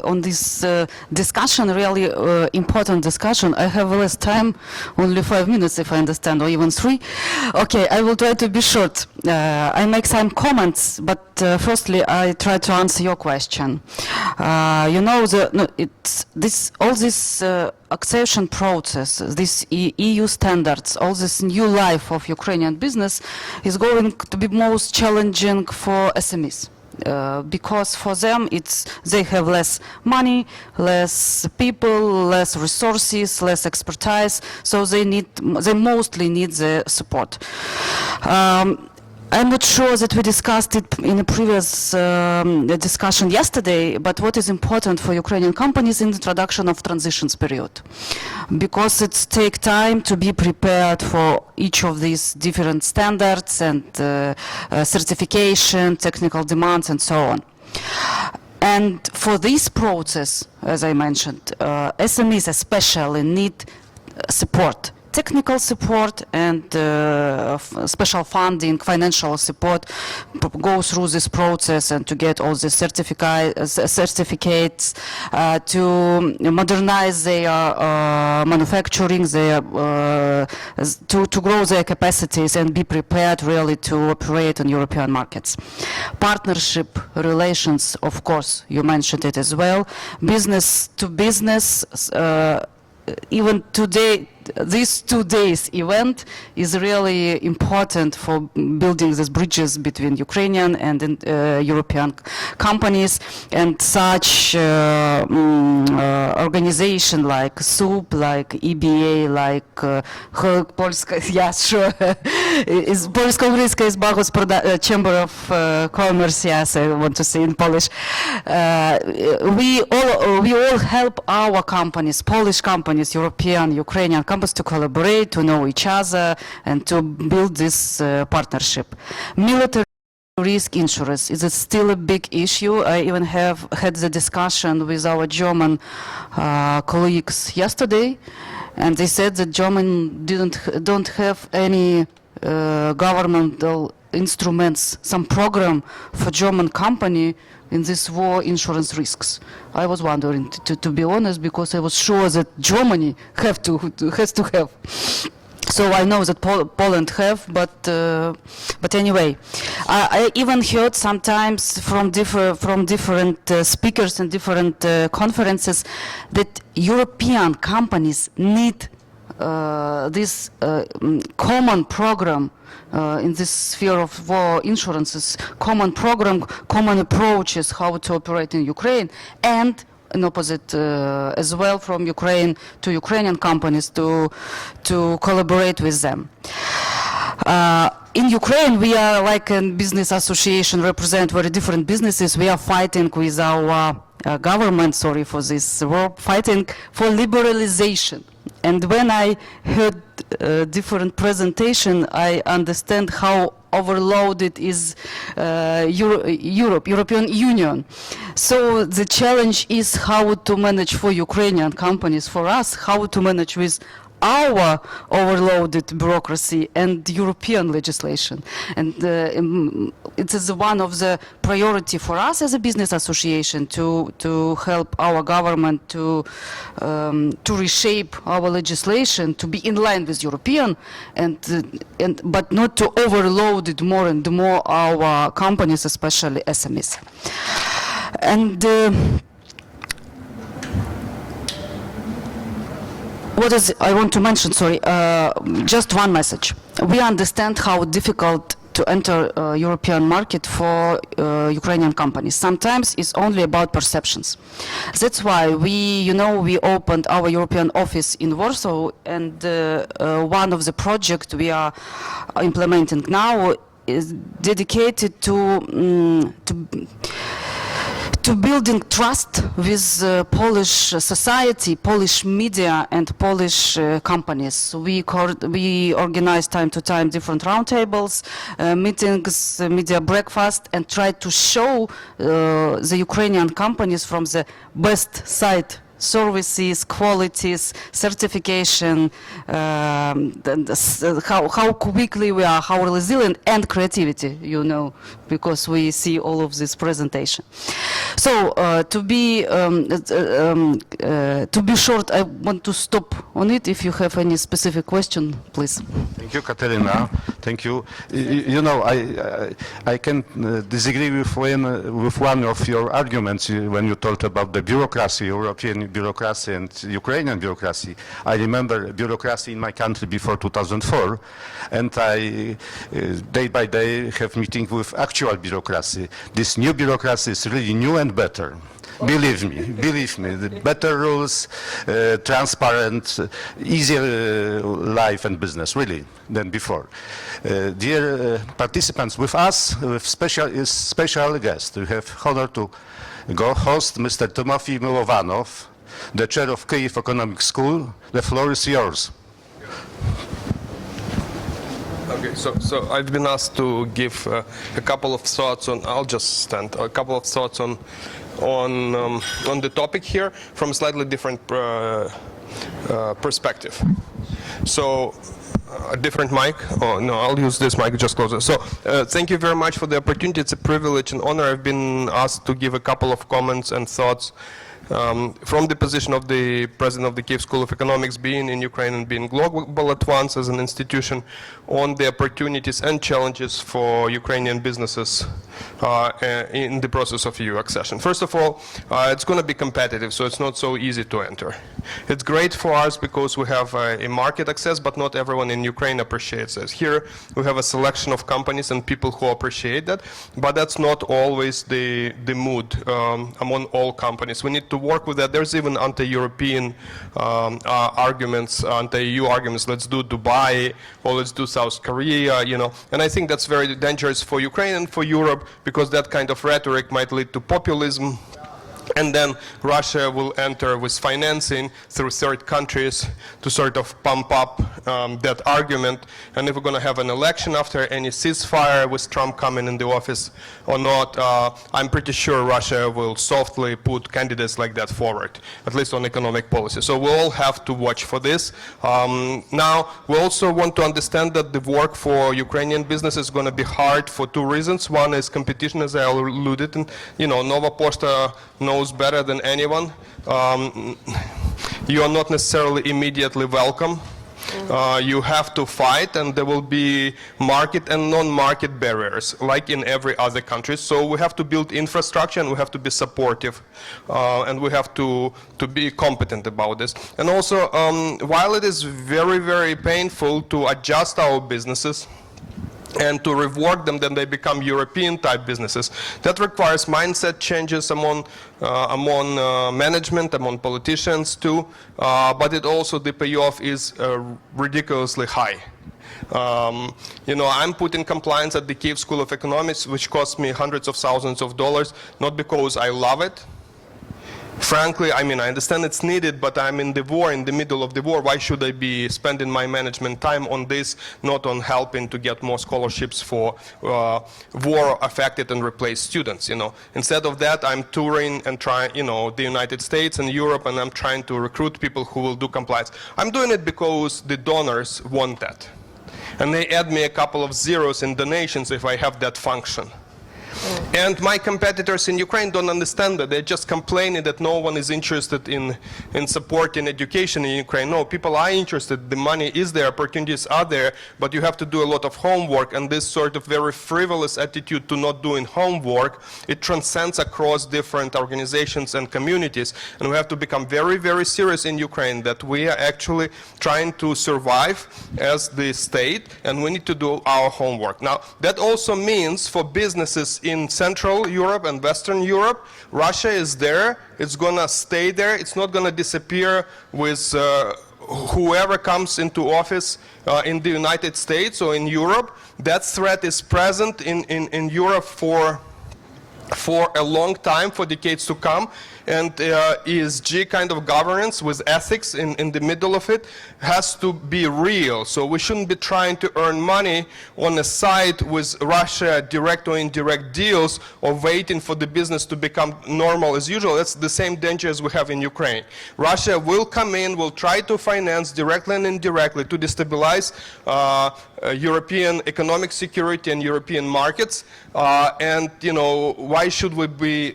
on this discussion, really important discussion. I have less time, only 5 minutes, if I understand, or even 3. Okay, I will try to be short. I make some comments, but firstly, I try to answer your question. You know, all this accession process, this EU standards, all this new life of Ukrainian business is going to be most challenging for SMEs. Because for them they have less money, less people, less resources, less expertise, so they mostly need the support. I'm not sure that we discussed it in a previous discussion yesterday, but what is important for Ukrainian companies in the introduction of transitions period, because it takes time to be prepared for each of these different standards and certification, technical demands, and so on. And for this process, as I mentioned, SMEs especially need support. Technical support and special funding, financial support, go through this process and to get all the certificates, to modernize their manufacturing, to grow their capacities and be prepared really to operate on European markets. Partnership relations, of course, you mentioned it as well. Business to business, even today, this 2 days event is really important for building these bridges between Ukrainian and European companies, and such organization like SUP, like EBA, like Polska, yeah, sure, is Polsko-Ugryska Izba Chamber of Commerce, yes, I want to say in Polish. We all help our companies, Polish companies, European, Ukrainian companies, to collaborate, to know each other, and to build this partnership. Military risk insurance is still a big issue. I even have had the discussion with our German colleagues yesterday, and they said that German don't have any governmental instruments, some program for German company in this war insurance risks. I was wondering, to be honest, because I was sure that Germany has to have. So I know that Poland have, but anyway, I even heard sometimes from different speakers and different conferences that European companies need this common program in this sphere of war insurances, common program, common approaches how to operate in Ukraine, and an opposite as well from Ukraine to Ukrainian companies to collaborate with them. in Ukraine, we are like a business association, represent very different businesses. We are fighting with our government, sorry for this word, fighting for liberalization. And when I heard different presentation, I understand how overloaded is European Union. So the challenge is how to manage for Ukrainian companies, for us, how to manage with our overloaded bureaucracy and European legislation. And it is one of the priority for us as a business association to help our government to reshape our legislation to be in line with European, but not to overload it more and more our companies, especially SMEs. And what is I want to mention, sorry, just one message. We understand how difficult to enter European market for Ukrainian companies. Sometimes it's only about perceptions. That's why we opened our European office in Warsaw, and one of the projects we are implementing now is dedicated to building trust with Polish society, Polish media, and Polish companies. We organize time to time different roundtables, meetings, media breakfast, and try to show the Ukrainian companies from the best side. Services, qualities, certification, how quickly we are, how resilient, and creativity, because we see all of this presentation. So to be short, I want to stop on it. If you have any specific question, please. Thank you, Katerina. Thank you. I can disagree with one of your arguments when you talked about the bureaucracy, European bureaucracy and Ukrainian bureaucracy. I remember bureaucracy in my country before 2004, and I day by day have meetings with actual bureaucracy. This new bureaucracy is really new and better. Believe me, the better rules, transparent, easier life and business, really, than before. Dear participants, with us, with special guest, we have honor to go host Mr. Timofey Milovanov, the chair of Kyiv Economic School. The floor is yours. Okay, so I've been asked to give a couple of thoughts on. I'll just stand. A couple of thoughts on the topic here from a slightly different perspective. So. A different mic? Oh, no, I'll use this mic just closer. So, thank you very much for the opportunity. It's a privilege and honor. I've been asked to give a couple of comments and thoughts from the position of the president of the Kyiv School of Economics, being in Ukraine and being global at once as an institution, on the opportunities and challenges for Ukrainian businesses in the process of EU accession. First of all, it's going to be competitive, so it's not so easy to enter. It's great for us because we have a market access, but not everyone in Ukraine appreciates this. Here, we have a selection of companies and people who appreciate that, but that's not always the mood among all companies. We need to work with that. There's even anti-European arguments, anti-EU arguments. Let's do Dubai, or let's do South Korea, And I think that's very dangerous for Ukraine and for Europe, because that kind of rhetoric might lead to populism. And then Russia will enter with financing through third countries to sort of pump up that argument. And if we're going to have an election after any ceasefire with Trump coming in the office or not, I'm pretty sure Russia will softly put candidates like that forward, at least on economic policy. So we all have to watch for this. Now, we also want to understand that the work for Ukrainian business is going to be hard for two reasons. One is competition, as I alluded, and Nova Posta knows better than anyone. You are not necessarily immediately welcome. You have to fight, and there will be market and non-market barriers, like in every other country. So we have to build infrastructure, and we have to be supportive, and we have to be competent about this. And also, while it is very, very painful to adjust our businesses and to rework them, then they become European-type businesses. That requires mindset changes among management, among politicians too, but it also, the payoff is ridiculously high. I'm put in compliance at the Kiev School of Economics, which cost me hundreds of thousands of dollars, not because I love it. Frankly, I understand it's needed, but I'm in the war, in the middle of the war. Why should I be spending my management time on this, not on helping to get more scholarships for war-affected and replaced students, Instead of that, I'm touring and trying, the United States and Europe, and I'm trying to recruit people who will do compliance. I'm doing it because the donors want that. And they add me a couple of zeros in donations if I have that function. And my competitors in Ukraine don't understand that. They're just complaining that no one is interested in supporting education in Ukraine. No, people are interested. The money is there, opportunities are there, but you have to do a lot of homework. And this sort of very frivolous attitude to not doing homework, it transcends across different organizations and communities. And we have to become very, very serious in Ukraine that we are actually trying to survive as the state, and we need to do our homework. Now, that also means for businesses in Central Europe and Western Europe, Russia is there, it's going to stay there, it's not going to disappear with whoever comes into office in the United States or in Europe. That threat is present in Europe for a long time, for decades to come. And ESG kind of governance with ethics in the middle of it has to be real. So we shouldn't be trying to earn money on the side with Russia, direct or indirect deals, or waiting for the business to become normal as usual. That's the same danger as we have in Ukraine. Russia will come in, will try to finance directly and indirectly to destabilize European economic security and European markets. And why should we be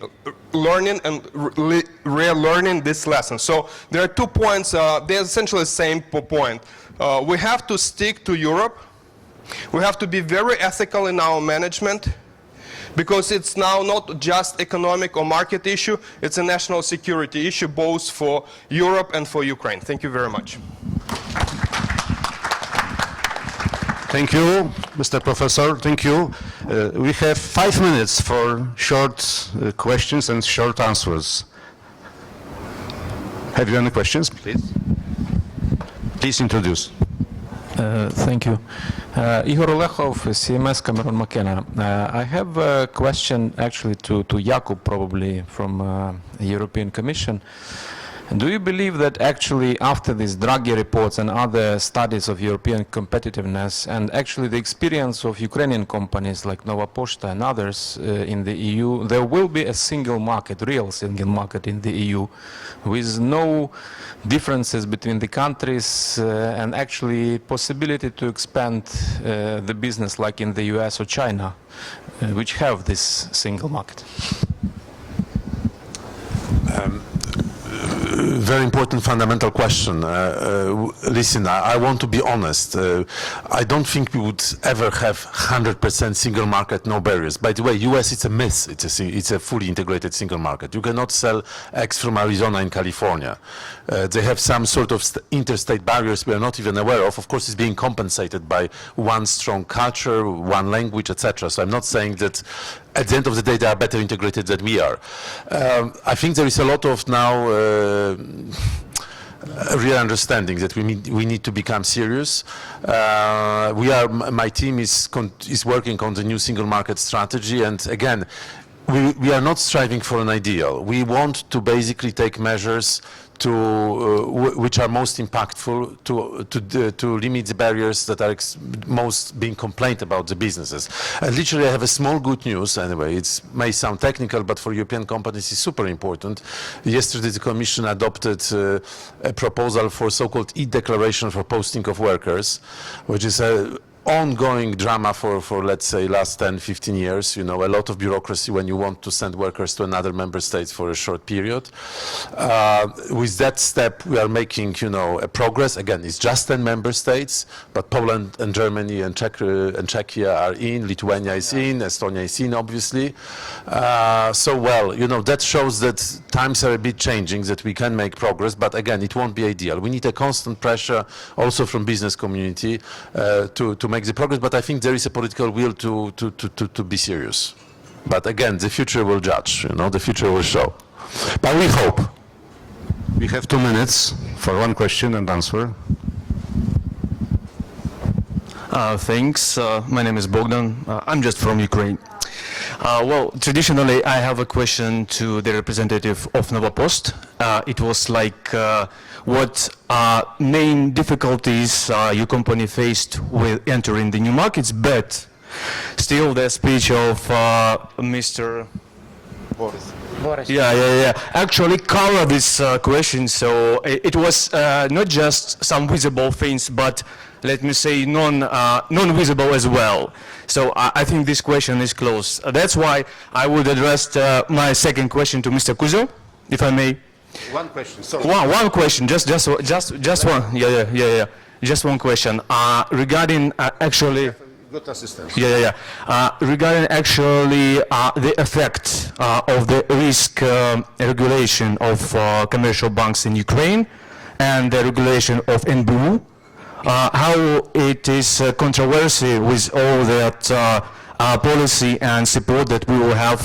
learning and relearning this lesson? So there are 2 points. They're essentially the same point. We have to stick to Europe. We have to be very ethical in our management, because it's now not just economic or market issue, it's a national security issue, both for Europe and for Ukraine. Thank you very much. Thank you, Mr. Professor. Thank you. We have 5 minutes for short questions and short answers. Have you any questions, please? Please introduce. Thank you. Igor Olechov, CMS Cameron McKenna. I have a question actually to Jakub, probably from the European Commission. Do you believe that actually after these Draghi reports and other studies of European competitiveness, and actually the experience of Ukrainian companies like Nova Poshta and others in the EU, there will be a single market, real single market in the EU, with no differences between the countries and actually possibility to expand the business like in the US or China, which have this single market? Very important fundamental question. Listen, I want to be honest. I don't think we would ever have 100% single market, no barriers. By the way, US, it's a myth. It's a fully integrated single market. You cannot sell eggs from Arizona in California. They have some sort of interstate barriers we are not even aware of. Of course, it's being compensated by one strong culture, one language, etc. So I'm not saying that at the end of the day, they are better integrated than we are. I think there is a lot of now real understanding that we need to become serious. My team is working on the new single market strategy, and again, we are not striving for an ideal. We want to basically take measures which are most impactful to limit the barriers that are most being complained about the businesses. And literally, I have a small good news. Anyway, it may sound technical, but for European companies, it's super important. Yesterday, the Commission adopted a proposal for so-called e-declaration for posting of workers, which is a ongoing drama for let's say last 10-15 years. A lot of bureaucracy when you want to send workers to another member state for a short period. With that step we are making a progress. Again, it's just 10 member states, but Poland and Germany and Czechia are in, Lithuania is in, Estonia is in, obviously. That shows that times are a bit changing, that we can make progress, but again, it won't be ideal. We need a constant pressure also from business community to make the progress, but I think there is a political will to be serious. But again, the future will judge, the future will show. But we hope. We have 2 minutes for one question and answer. Thanks. My name is Bogdan. I'm just from Ukraine. Well, traditionally, I have a question to the representative of Novopost. It was like, what main difficulties your company faced with entering the new markets, but still the speech of Mr. Boris. Yeah. Actually cover this question. So it was not just some visible things, but let me say non-visible as well. So I think this question is close. That's why I would address my second question to Mr. Kuzo, if I may. One question, sorry. One question, just one. Yeah. Just one question. Regarding actually. Good assistance. Yeah. Regarding actually the effect of the risk regulation of commercial banks in Ukraine and the regulation of NBU, how it is controversy with all that policy and support that we will have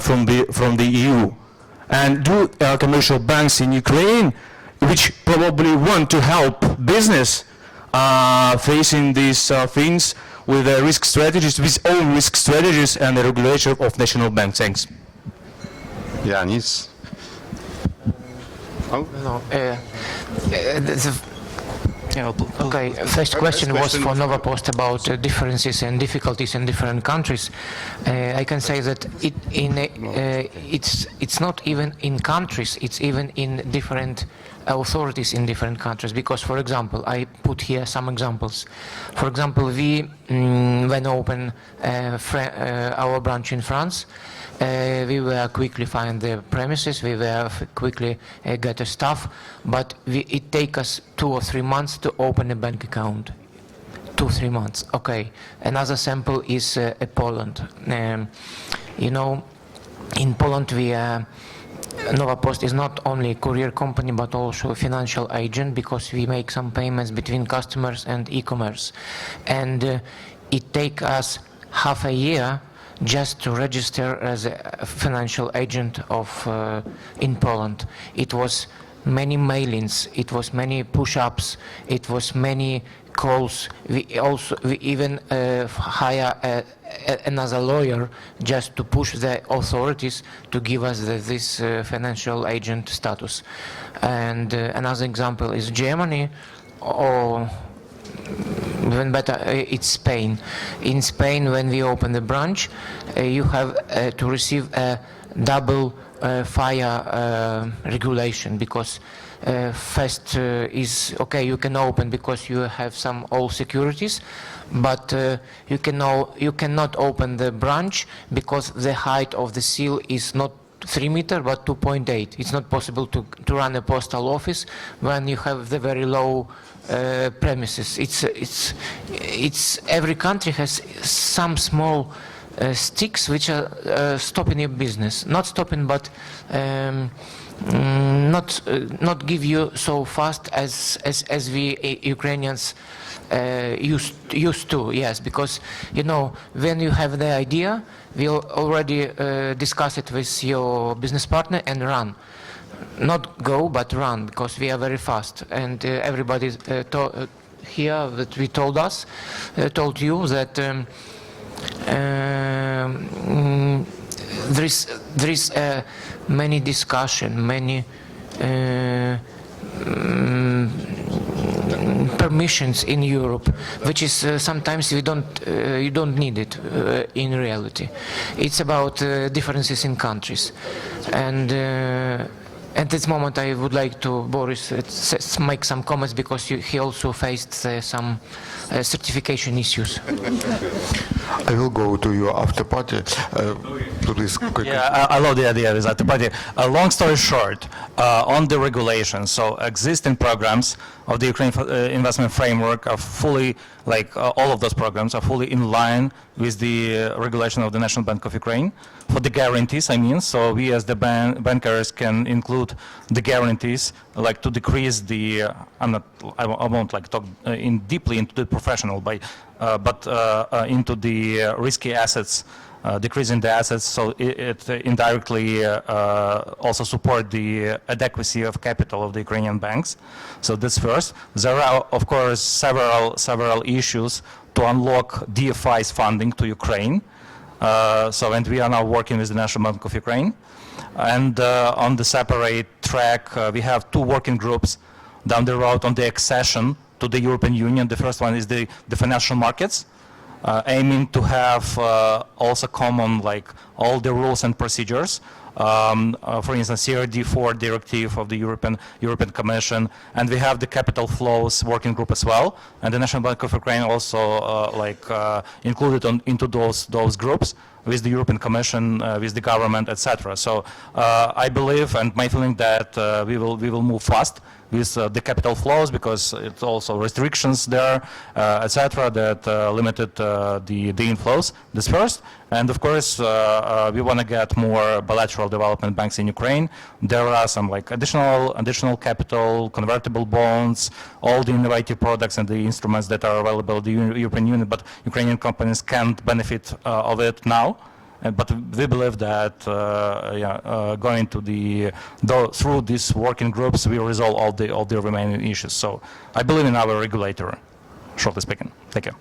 from the EU. And do commercial banks in Ukraine, which probably want to help business, facing these things with risk strategies, with own risk strategies and the regulation of national banks? Thanks. Yanis? Okay, first question was for Novopost about differences and difficulties in different countries. I can say that it's not even in countries, it's even in different authorities in different countries. Because, for example, I put here some examples. For example, we when open our branch in France, we were quickly find the premises, we were quickly get the staff, but it take us 2 or 3 months to open a bank account. 2-3 months. Okay. Another sample is Poland. You know, in Poland Novopost is not only a courier company but also a financial agent, because we make some payments between customers and e-commerce, and it take us half a year just to register as a financial agent in Poland. It was many mailings, it was many push-ups, it was many calls. We even hire another lawyer just to push the authorities to give us this financial agent status. And another example is Germany, or even better, it's Spain. In Spain, when we open the branch, you have to receive a double fire regulation, because first is okay, you can open because you have some old securities, but you cannot open the branch because the height of the seal is not 3 meters but 2.8. It's not possible to run a postal office when you have the very low premises. It's every country has some small sticks which are stopping your business, not stopping, but not give you so fast as we Ukrainians used to. Yes, because you know, when you have the idea, we'll already discuss it with your business partner and run. Not go, but run, because we are very fast. And everybody here that we told you that there is many discussion, many permissions in Europe, which is sometimes you don't need it in reality. It's about differences in countries, and at this moment I would like to Boris make some comments, because he also faced some certification issues. I will go to your after party. Please, quickly. Yeah, I love the idea of this after party. Long story short, on the regulation, so existing programs of the Ukraine investment framework are fully, all of those programs are fully in line with the regulation of the National Bank of Ukraine for the guarantees, I mean. So we as the bankers can include the guarantees, to decrease the, I won't talk deeply into the professional, but into the the risky assets, decreasing the assets, so it indirectly also support the adequacy of capital of the Ukrainian banks. So that's first. There are, of course, several issues to unlock DFI's funding to Ukraine. And we are now working with the National Bank of Ukraine. And on the separate track, we have two working groups down the road on the accession to the European Union. The first one is the financial markets, aiming to have also common, like, all the rules and procedures. For instance, CRD4 directive of the European Commission, and we have the capital flows working group as well. And the National Bank of Ukraine also included into those groups with the European Commission, with the government, etc. So I believe, and my feeling, that we will move fast with the capital flows, because it's also restrictions there, etc., that limited the inflows. This first, and of course we want to get more bilateral development banks in Ukraine. There are some, like, additional capital, convertible bonds, all the innovative products and the instruments that are available in the European Union, but Ukrainian companies can't benefit of it now. But we believe that going to through these working groups, we resolve all the remaining issues. So I believe in our regulator, shortly speaking. Thank you.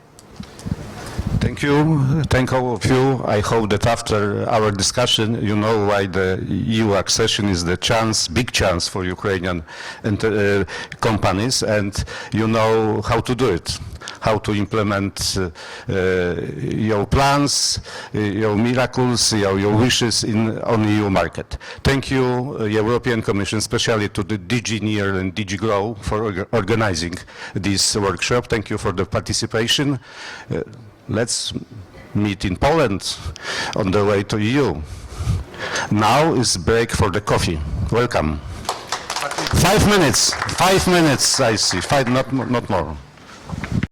Thank you. Thank all of you. I hope that after our discussion, you know why the EU accession is the big chance for Ukrainian companies, and you know how to do it, how to implement your plans, your miracles, your wishes on the EU market. Thank you, European Commission, especially to the DG NEAR and DG GROW for organizing this workshop. Thank you for the participation. Let's meet in Poland on the way to EU. Now is break for the coffee. Welcome. 5 minutes. 5 minutes, I see. 5, not more.